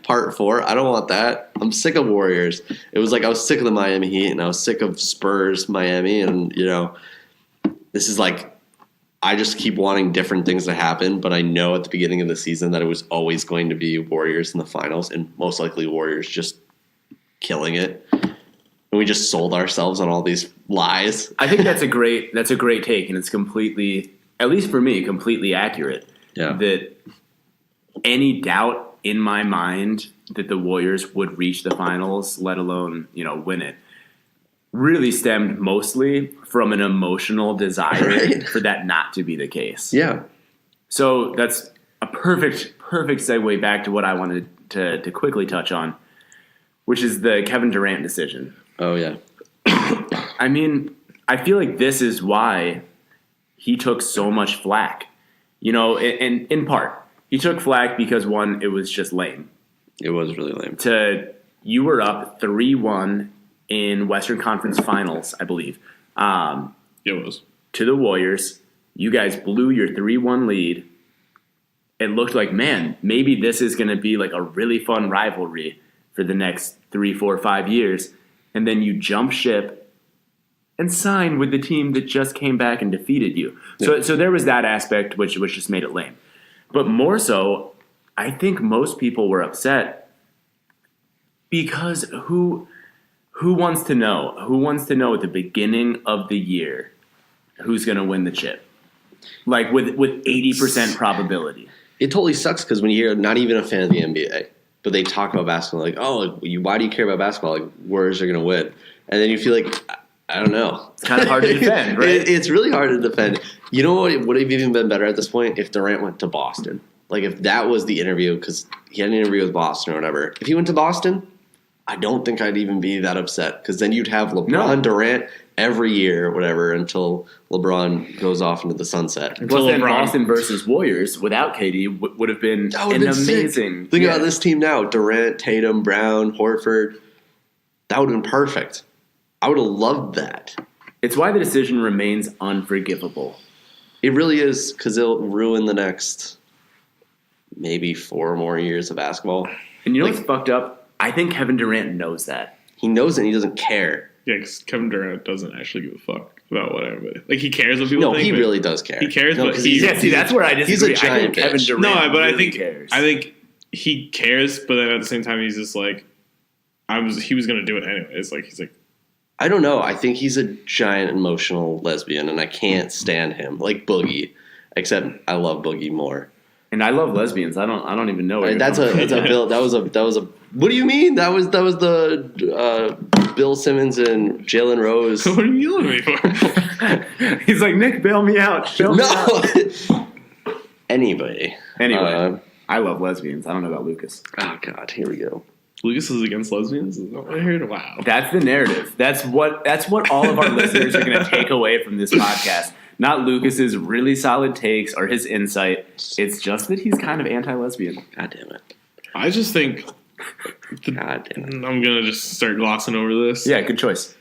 Part 4. I don't want that. I'm sick of Warriors. It was like I was sick of the Miami Heat, and I was sick of Spurs Miami, and you know, this is like, I just keep wanting different things to happen, but I know at the beginning of the season that it was always going to be Warriors in the finals, and most likely Warriors just killing it. And we just sold ourselves on all these lies. I think that's a great take, and it's completely, at least for me, completely accurate. Yeah. That any doubt in my mind that the Warriors would reach the finals, let alone, you know, win it, really stemmed mostly from an emotional desire for that not to be the case. Yeah. So that's a perfect segue back to what I wanted to quickly touch on, which is the Kevin Durant decision. Oh, yeah. I mean, I feel like this is why he took so much flack. You know, and in part, he took flack because, one, it was just lame. It was really lame. You were up 3-1 in Western Conference Finals, I believe. It was. To the Warriors. You guys blew your 3-1 lead. It looked like, man, maybe this is going to be like a really fun rivalry for the next 3, 4, 5 years. And then you jump ship and sign with the team that just came back and defeated you. Yeah. So there was that aspect which just made it lame. But more so, I think most people were upset because who wants to know? Who wants to know at the beginning of the year who's going to win the chip? Like with 80% probability. It totally sucks because when you're not even a fan of the NBA, but they talk about basketball like, oh, why do you care about basketball? Like, Warriors are going to win. And then you feel like, I don't know. It's kind of hard to defend, right? It's really hard to defend. You know what would have even been better at this point? If Durant went to Boston. Like, if that was the interview, because he had an interview with Boston or whatever. If he went to Boston, I don't think I'd even be that upset, because then you'd have LeBron, Durant every year or whatever until LeBron goes off into the sunset. Well, then Boston versus Warriors without KD would have been amazing. Think about this team now. Durant, Tatum, Brown, Horford. That would have been perfect. I would have loved that. It's why the decision remains unforgivable. It really is, because it'll ruin the next maybe 4 more years of basketball. And you know what's fucked up? I think Kevin Durant knows that. He knows it and he doesn't care. Yeah, because Kevin Durant doesn't actually give a fuck about what everybody... Like, he cares what people think. No, he really does care. He cares, no, but he... Yeah, see, that's where I disagree. He's a giant I think Kevin bitch. Durant No, but really cares. I think he cares, but then at the same time, he's just like... He was going to do it anyways. Like, he's like... I don't know. I think he's a giant emotional lesbian, and I can't stand him. Like Boogie, except I love Boogie more. And I love lesbians. I don't even know. That's a Bill. That was a. What do you mean? That was the Bill Simmons and Jalen Rose. What are you yelling at me for? He's like, Nick, bail me out. Bail me out. Anyway, I love lesbians. I don't know about Lucas. Oh God, here we go. Lucas is against lesbians? Is that what I heard? Wow. That's the narrative. That's what all of our listeners are going to take away from this podcast. Not Lucas's really solid takes or his insight. It's just that he's kind of anti-lesbian. God damn it. I just think... God damn it. I'm going to just start glossing over this. Yeah, good choice.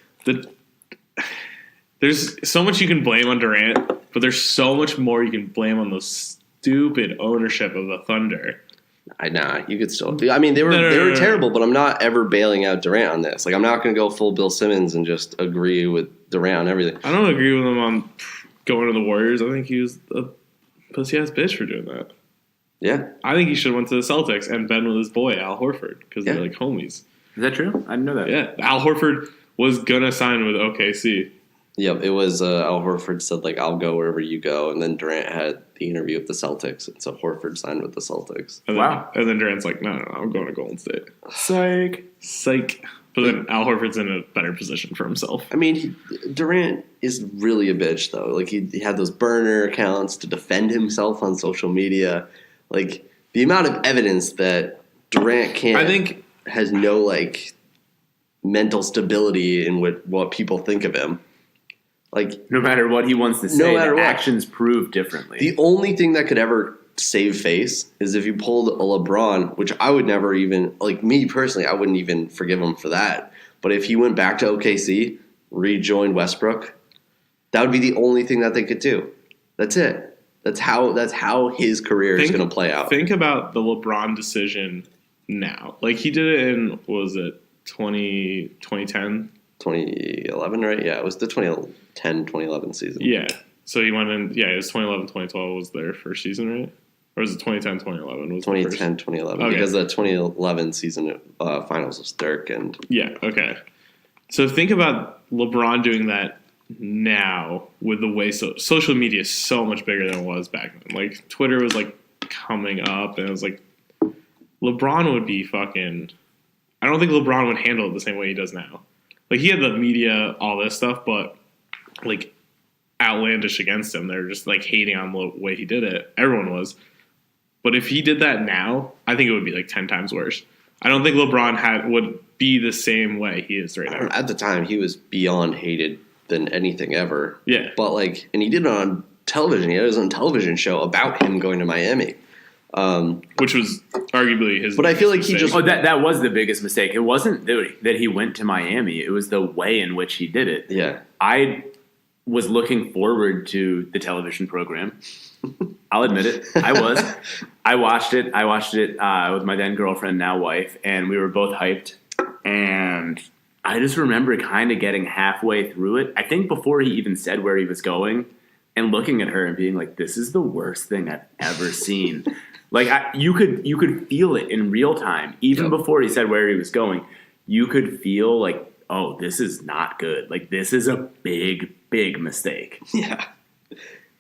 There's so much you can blame on Durant, but there's so much more you can blame on the stupid ownership of the Thunder. You could still. I mean, they were terrible, but I'm not ever bailing out Durant on this. Like, I'm not going to go full Bill Simmons and just agree with Durant on everything. I don't agree with him on going to the Warriors. I think he was a pussy-ass bitch for doing that. Yeah. I think he should have went to the Celtics and been with his boy, Al Horford, because they're like homies. Is that true? I didn't know that. Yeah. Al Horford was going to sign with OKC. Yep, it was Al Horford said, like, I'll go wherever you go. And then Durant had the interview with the Celtics. And so Horford signed with the Celtics. And wow. And then Durant's like, no, I'm going to Golden State. Psych. But then Al Horford's in a better position for himself. I mean, Durant is really a bitch, though. Like, he had those burner accounts to defend himself on social media. Like, the amount of evidence that Durant has no, like, mental stability in what people think of him. Like, no matter what he wants to say, the actions prove differently. The only thing that could ever save face is if you pulled a LeBron, which I would never even, like, me personally, I wouldn't even forgive him for that. But if he went back to OKC, rejoined Westbrook, that would be the only thing that they could do. That's it. That's how his career is going to play out. Think about the LeBron decision now. Like, he did it in, what was it, 2010? 2011, right? Yeah, it was the 2010-2011 season. Yeah. So he went in, it was 2011-2012 was their first season, right? Or was it 2010-2011? 2010-2011. Okay. Because the 2011 season finals was Dirk and... Yeah, okay. So think about LeBron doing that now with the way social media is so much bigger than it was back then. Like, Twitter was, like, coming up, and it was like, LeBron would be fucking... I don't think LeBron would handle it the same way he does now. Like, he had the media, all this stuff, but, like, outlandish against him. They're just, like, hating on the way he did it. Everyone was. But if he did that now, I think it would be, like, 10 times worse. I don't think LeBron would be the same way he is right now. At the time, he was beyond hated than anything ever. Yeah. But, like, and he did it on television. He had his own television show about him going to Miami. Which was arguably his. But I feel like mistake. he just. Oh, that was the biggest mistake. It wasn't that he went to Miami. It was the way in which he did it. Yeah. I was looking forward to the television program. I'll admit it. I was. I watched it with my then girlfriend, now wife, and we were both hyped. And I just remember kind of getting halfway through it. I think before he even said where he was going, and looking at her and being like, "This is the worst thing I've ever seen." Like, you could feel it in real time. Even before he said where he was going, you could feel like, oh, this is not good. Like, this is a big, big mistake. Yeah.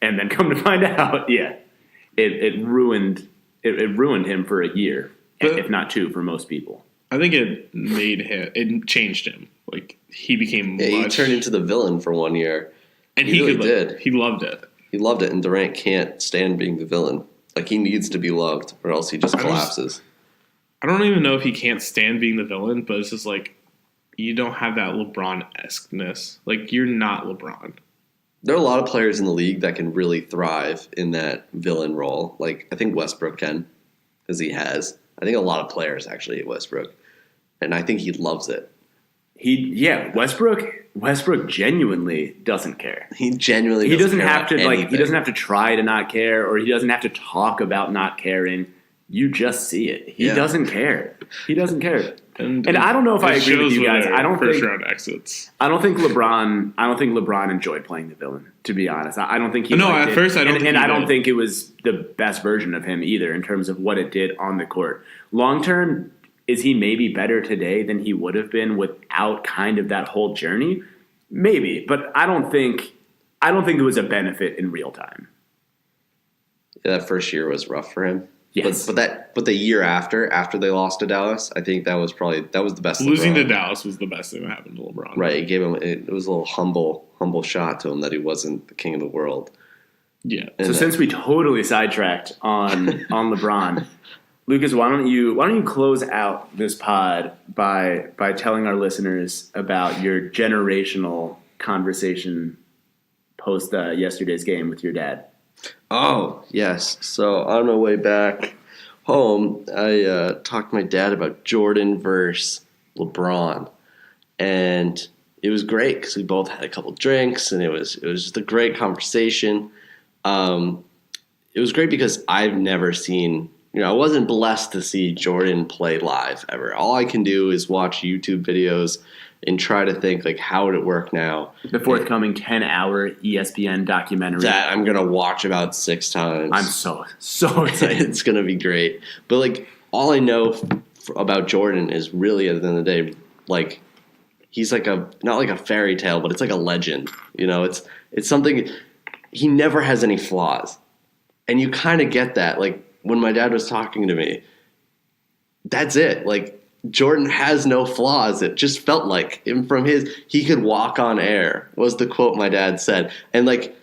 And then come to find out, it ruined him for a year, if not 2 for most people. I think it changed him. Like, he became he turned into the villain for 1 year. And he really did. He loved it. He loved it, and Durant can't stand being the villain. Like, he needs to be loved, or else he just collapses. I don't even know if he can't stand being the villain, but it's just like, you don't have that LeBron-esqueness. Like, you're not LeBron. There are a lot of players in the league that can really thrive in that villain role. Like, I think Westbrook can, because he has. I think a lot of players actually at Westbrook. And I think he loves it. Westbrook genuinely doesn't care. He genuinely He doesn't care have about to anything. he doesn't have to try to not care, or he doesn't have to talk about not caring. You just see it. He doesn't care. He doesn't care. And I don't know if I agree with you guys. I don't think round exits. I don't think LeBron enjoyed playing the villain, to be honest. I don't think he liked at first I don't think and he I don't did. think it was the best version of him either in terms of what it did on the court. Long term, is he maybe better today than he would have been without kind of that whole journey? Maybe, but I don't think it was a benefit in real time. Yeah, that first year was rough for him. Yes. But the year after they lost to Dallas, I think that was the best. Losing LeBron. to Dallas was the best thing that happened to LeBron. Right, it was a little humble shot to him that he wasn't the king of the world. Yeah. And So since we totally sidetracked on LeBron, Lucas, why don't you close out this pod by telling our listeners about your generational conversation post yesterday's game with your dad? Oh, yes. So on my way back home, I talked to my dad about Jordan versus LeBron. And it was great because we both had a couple drinks, and it was just a great conversation. It was great because I've never seen, I wasn't blessed to see Jordan play live ever. All I can do is watch YouTube videos and try to think, like, how would it work now? The forthcoming 10-hour ESPN documentary. That I'm going to watch about 6 times. I'm so excited. It's going to be great. But, like, all I know about Jordan is really, at the end of the day, like, he's like not like a fairy tale, but it's like a legend. It's something, he never has any flaws. And you kind of get that. Like, when my dad was talking to me, that's it. Like, Jordan has no flaws. It just felt like he could walk on air was the quote my dad said. And like,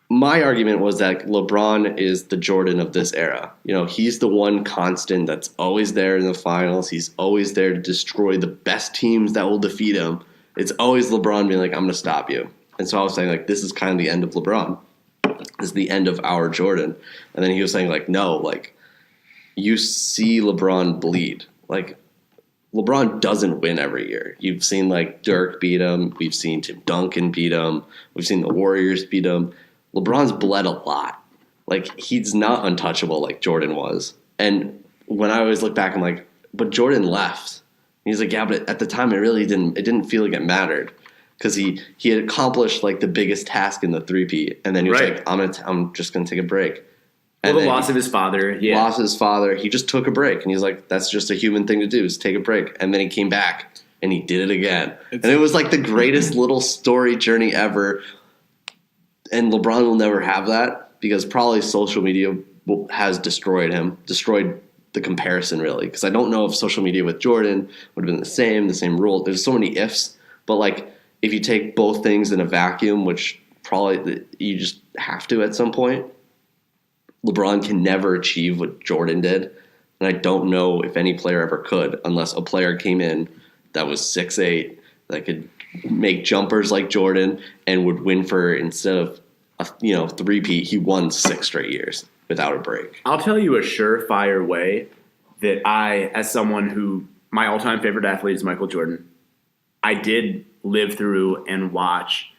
my argument was that LeBron is the Jordan of this era. He's the one constant that's always there in the finals. He's always there to destroy the best teams that will defeat him. It's always LeBron being like, I'm going to stop you. And so I was saying, like, this is kind of the end of LeBron. This is the end of our Jordan. And then he was saying, like, no, like, you see LeBron bleed. Like, LeBron doesn't win every year. You've seen, like, Dirk beat him. We've seen Tim Duncan beat him. We've seen the Warriors beat him. LeBron's bled a lot. Like, he's not untouchable like Jordan was. And when I always look back, I'm like, but Jordan left. And he's like, yeah, but at the time it didn't feel like it mattered. Because he had accomplished, like, the biggest task in the three-peat. And then he was like, I'm just going to take a break. Well, the loss of his father. Yeah. Lost his father. He just took a break. And he's like, that's just a human thing to do, is take a break. And then he came back, and he did it again. And it was like the greatest little story journey ever. And LeBron will never have that because probably social media has destroyed the comparison, really. Because I don't know if social media with Jordan would have been the same rule. There's so many ifs. But, like, if you take both things in a vacuum, which probably you just have to at some point, LeBron can never achieve what Jordan did. And I don't know if any player ever could unless a player came in that was 6'8", that could make jumpers like Jordan and would win for, instead of a three-peat, he won 6 straight years without a break. I'll tell you a surefire way that I, as someone who, my all-time favorite athlete is Michael Jordan, I did live through and watch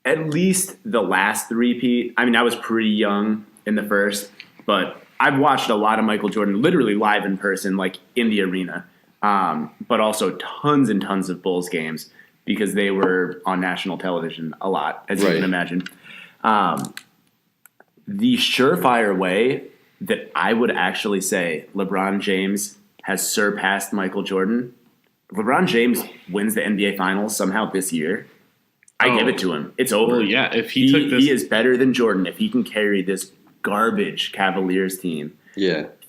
at least the last three-peat. I mean, I was pretty young in the first, but I've watched a lot of Michael Jordan literally live in person, like in the arena, but also tons and tons of Bulls games because they were on national television a lot, as you can imagine. The surefire way that I would actually say LeBron James has surpassed Michael Jordan, LeBron James wins the NBA Finals somehow this year. I give it to him. It's over. Well, yeah, if he took this, he is better than Jordan if he can carry this garbage Cavaliers team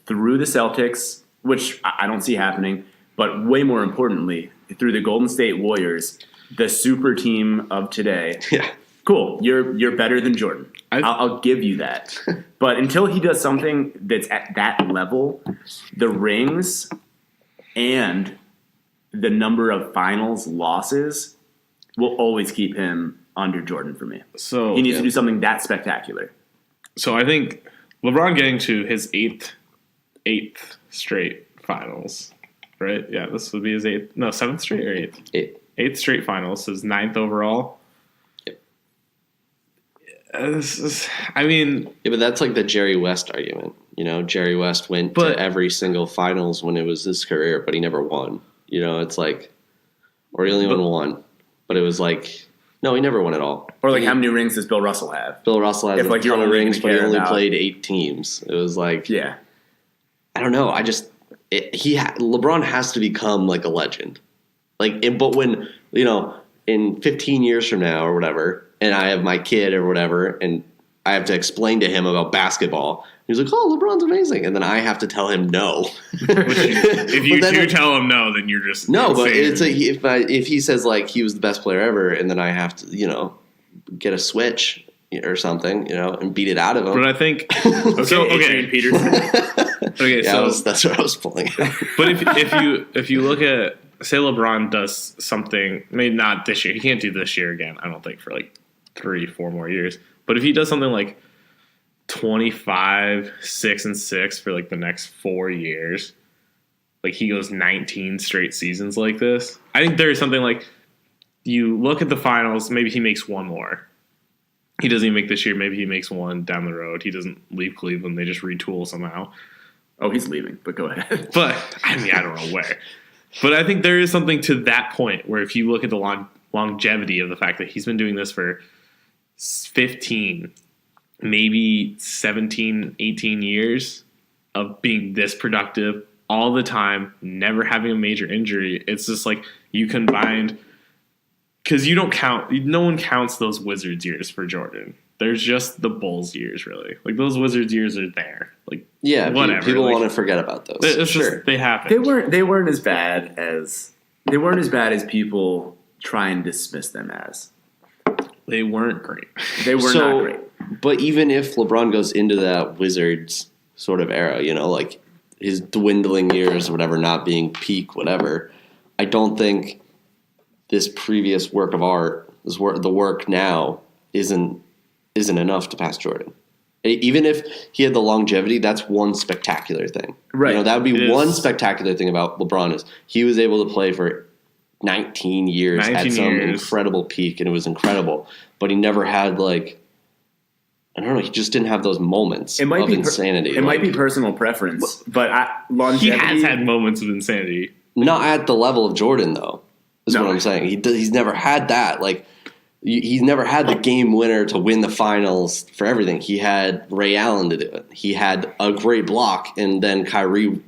through the Celtics, which I don't see happening, but way more importantly, through the Golden State Warriors, the super team of today. Yeah. Cool. You're better than Jordan. I'll give you that. But until he does something that's at that level, the rings and the number of finals losses will always keep him under Jordan for me. So he needs to do something that spectacular. So I think LeBron getting to his eighth straight finals right? Yeah, this would be his seventh straight or eighth? Eighth Straight finals, his ninth overall. Yep. But that's like the Jerry West argument. Jerry West went to every single finals when it was his career, but he never won. It's like, or he only won one, but it was like, no, he never won at all. Or like, how many rings does Bill Russell have? Bill Russell has a ton of rings, but he only played 8 teams. It was like, yeah, I don't know. LeBron has to become like a legend. But when, in 15 years from now or whatever, and I have my kid or whatever, and I have to explain to him about basketball, he's like, oh, LeBron's amazing. And then I have to tell him no. If you do tell him no, then you're just... No, but it's if he says, like, he was the best player ever, and then I have to, get a switch or something, and beat it out of him. But I think... Adrian Peterson. Okay, yeah, that's what I was pulling. But if you look at... Say LeBron does something, maybe not this year. He can't do this year again, I don't think, for like 3-4 more years. But if he does something like 25, 6-6 for like the next 4 years, like he goes 19 straight seasons like this, I think there is something like, you look at the finals, maybe he makes one more. He doesn't even make this year. Maybe he makes one down the road. He doesn't leave Cleveland. They just retool somehow. Oh, he's leaving, but go ahead. But, I don't know where. But I think there is something to that point where if you look at the longevity of the fact that he's been doing this for 15, maybe 17, 18 years of being this productive all the time, never having a major injury, it's just like you combined, because no one counts those Wizards years for Jordan. There's just the Bulls years, really. Like, those Wizards years are there. Like, yeah, whatever. People want to forget about those. It's just, they happen. They weren't as bad as people try and dismiss them as. They weren't great. They were not great. But even if LeBron goes into that Wizards sort of era, like his dwindling years or whatever, not being peak, whatever, I don't think this previous work of art, the work now, isn't enough to pass Jordan. Even if he had the longevity, that's one spectacular thing. Right. That would be one spectacular thing about LeBron is he was able to play for 19 years at some incredible peak, and it was incredible. But he never had, like, I don't know, he just didn't have those moments of insanity. It might be personal preference, but longevity... He has had moments of insanity. Not at the level of Jordan, though, is what I'm saying. He's never had that. Like, he's never had the game winner to win the finals for everything. He had Ray Allen to do it. He had a great block, and then Kyrie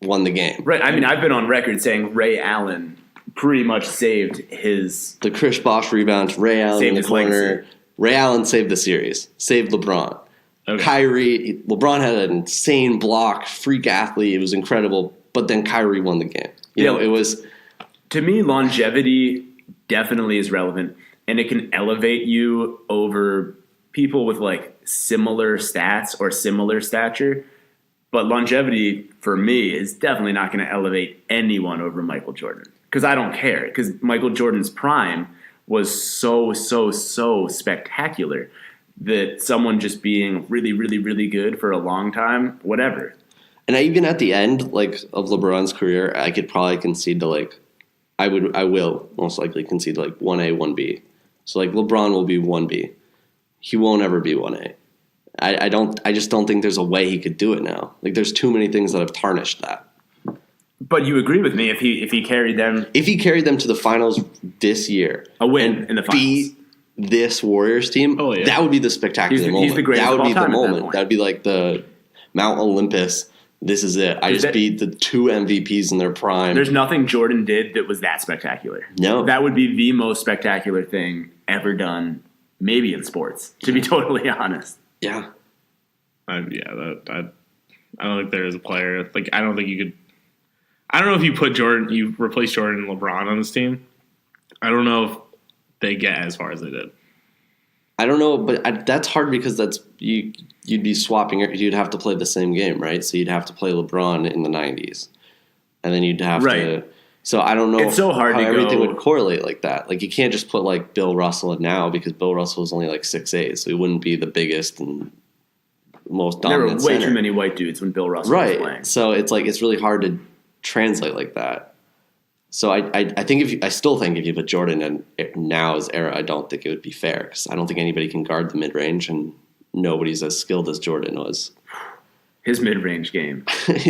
won the game. Right. I mean, I've been on record saying Ray Allen pretty much saved the Chris Bosh rebounds, Ray Allen in the corner. Legacy. Ray Allen saved the series, saved LeBron. Okay. LeBron had an insane block, freak athlete. It was incredible, but then Kyrie won the game. It was... To me, longevity definitely is relevant, and it can elevate you over people with, like, similar stats or similar stature. But longevity, for me, is definitely not going to elevate anyone over Michael Jordan. Because I don't care. Because Michael Jordan's prime was so spectacular that someone just being really, really, really good for a long time, whatever. And even at the end, like, of LeBron's career, I could probably concede to, like, I will most likely concede to, like, 1A, 1B. So, like, LeBron will be 1B. He won't ever be 1A. I just don't think there's a way he could do it now. Like, there's too many things that have tarnished that. But you agree with me if he carried them to the finals this year, a win in the finals, beat this Warriors team, that would be the spectacular moment. He's the greatest that would be the moment. That would be like the Mount Olympus. This is it. I just beat the 2 MVPs in their prime. There's nothing Jordan did that was that spectacular. No, that would be the most spectacular thing ever done, maybe in sports. To be totally honest. Yeah. I don't think there is a player. Like, I don't think you could. I don't know if you replace Jordan and LeBron on this team. I don't know if they get as far as they did. I don't know, but that's hard because you'd be swapping. You'd have to play the same game, right? So you'd have to play LeBron in the 90s. And then you'd have to. So I don't know it's so hard how to everything go. Would correlate like that. Like, you can't just put, like, Bill Russell in now because Bill Russell was only like 6'8", so he wouldn't be the biggest and most dominant There were way center. too many white dudes when Bill Russell was playing. So it's like it's really hard to translate like that. So I think I still think if you put Jordan in now's era, I don't think it would be fair because I don't think anybody can guard the mid range, and nobody's as skilled as Jordan was. His mid range game,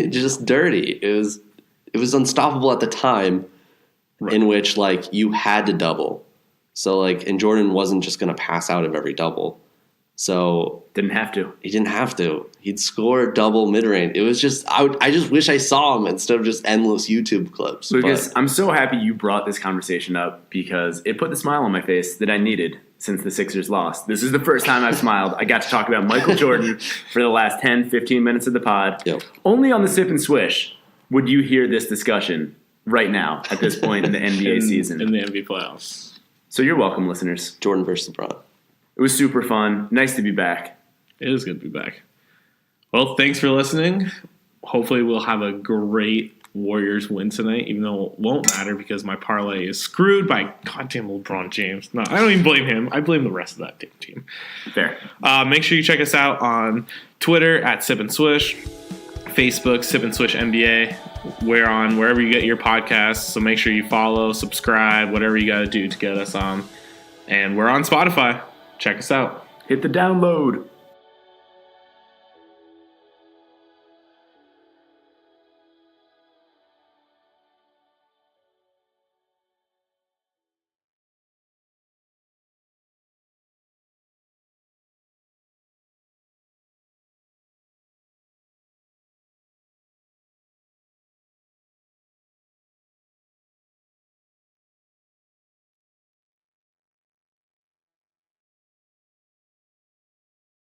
just dirty. It was unstoppable at the time, right, in which like you had to double. So like, and Jordan wasn't just going to pass out of every double. So didn't have to. He didn't have to. He'd score double mid range. It was just I just wish I saw him instead of just endless YouTube clips. Lucas, I'm so happy you brought this conversation up because it put the smile on my face that I needed since the Sixers lost. This is the first time I've smiled. I got to talk about Michael Jordan for the last 10, 15 minutes of the pod. Yep. Only on the Sip and Swish would you hear this discussion right now at this point in the NBA season. In the NBA playoffs. So you're welcome, listeners. Jordan versus LeBron. It was super fun. Nice to be back. It is good to be back. Well, thanks for listening. Hopefully we'll have a great Warriors win tonight, even though it won't matter because my parlay is screwed by goddamn LeBron James. No, I don't even blame him. I blame the rest of that team. Fair. Make sure you check us out on Twitter at Sip and Swish, Facebook, Sip and Swish NBA. We're on wherever you get your podcasts, so make sure you follow, subscribe, whatever you got to do to get us on. And we're on Spotify. Check us out. Hit the download.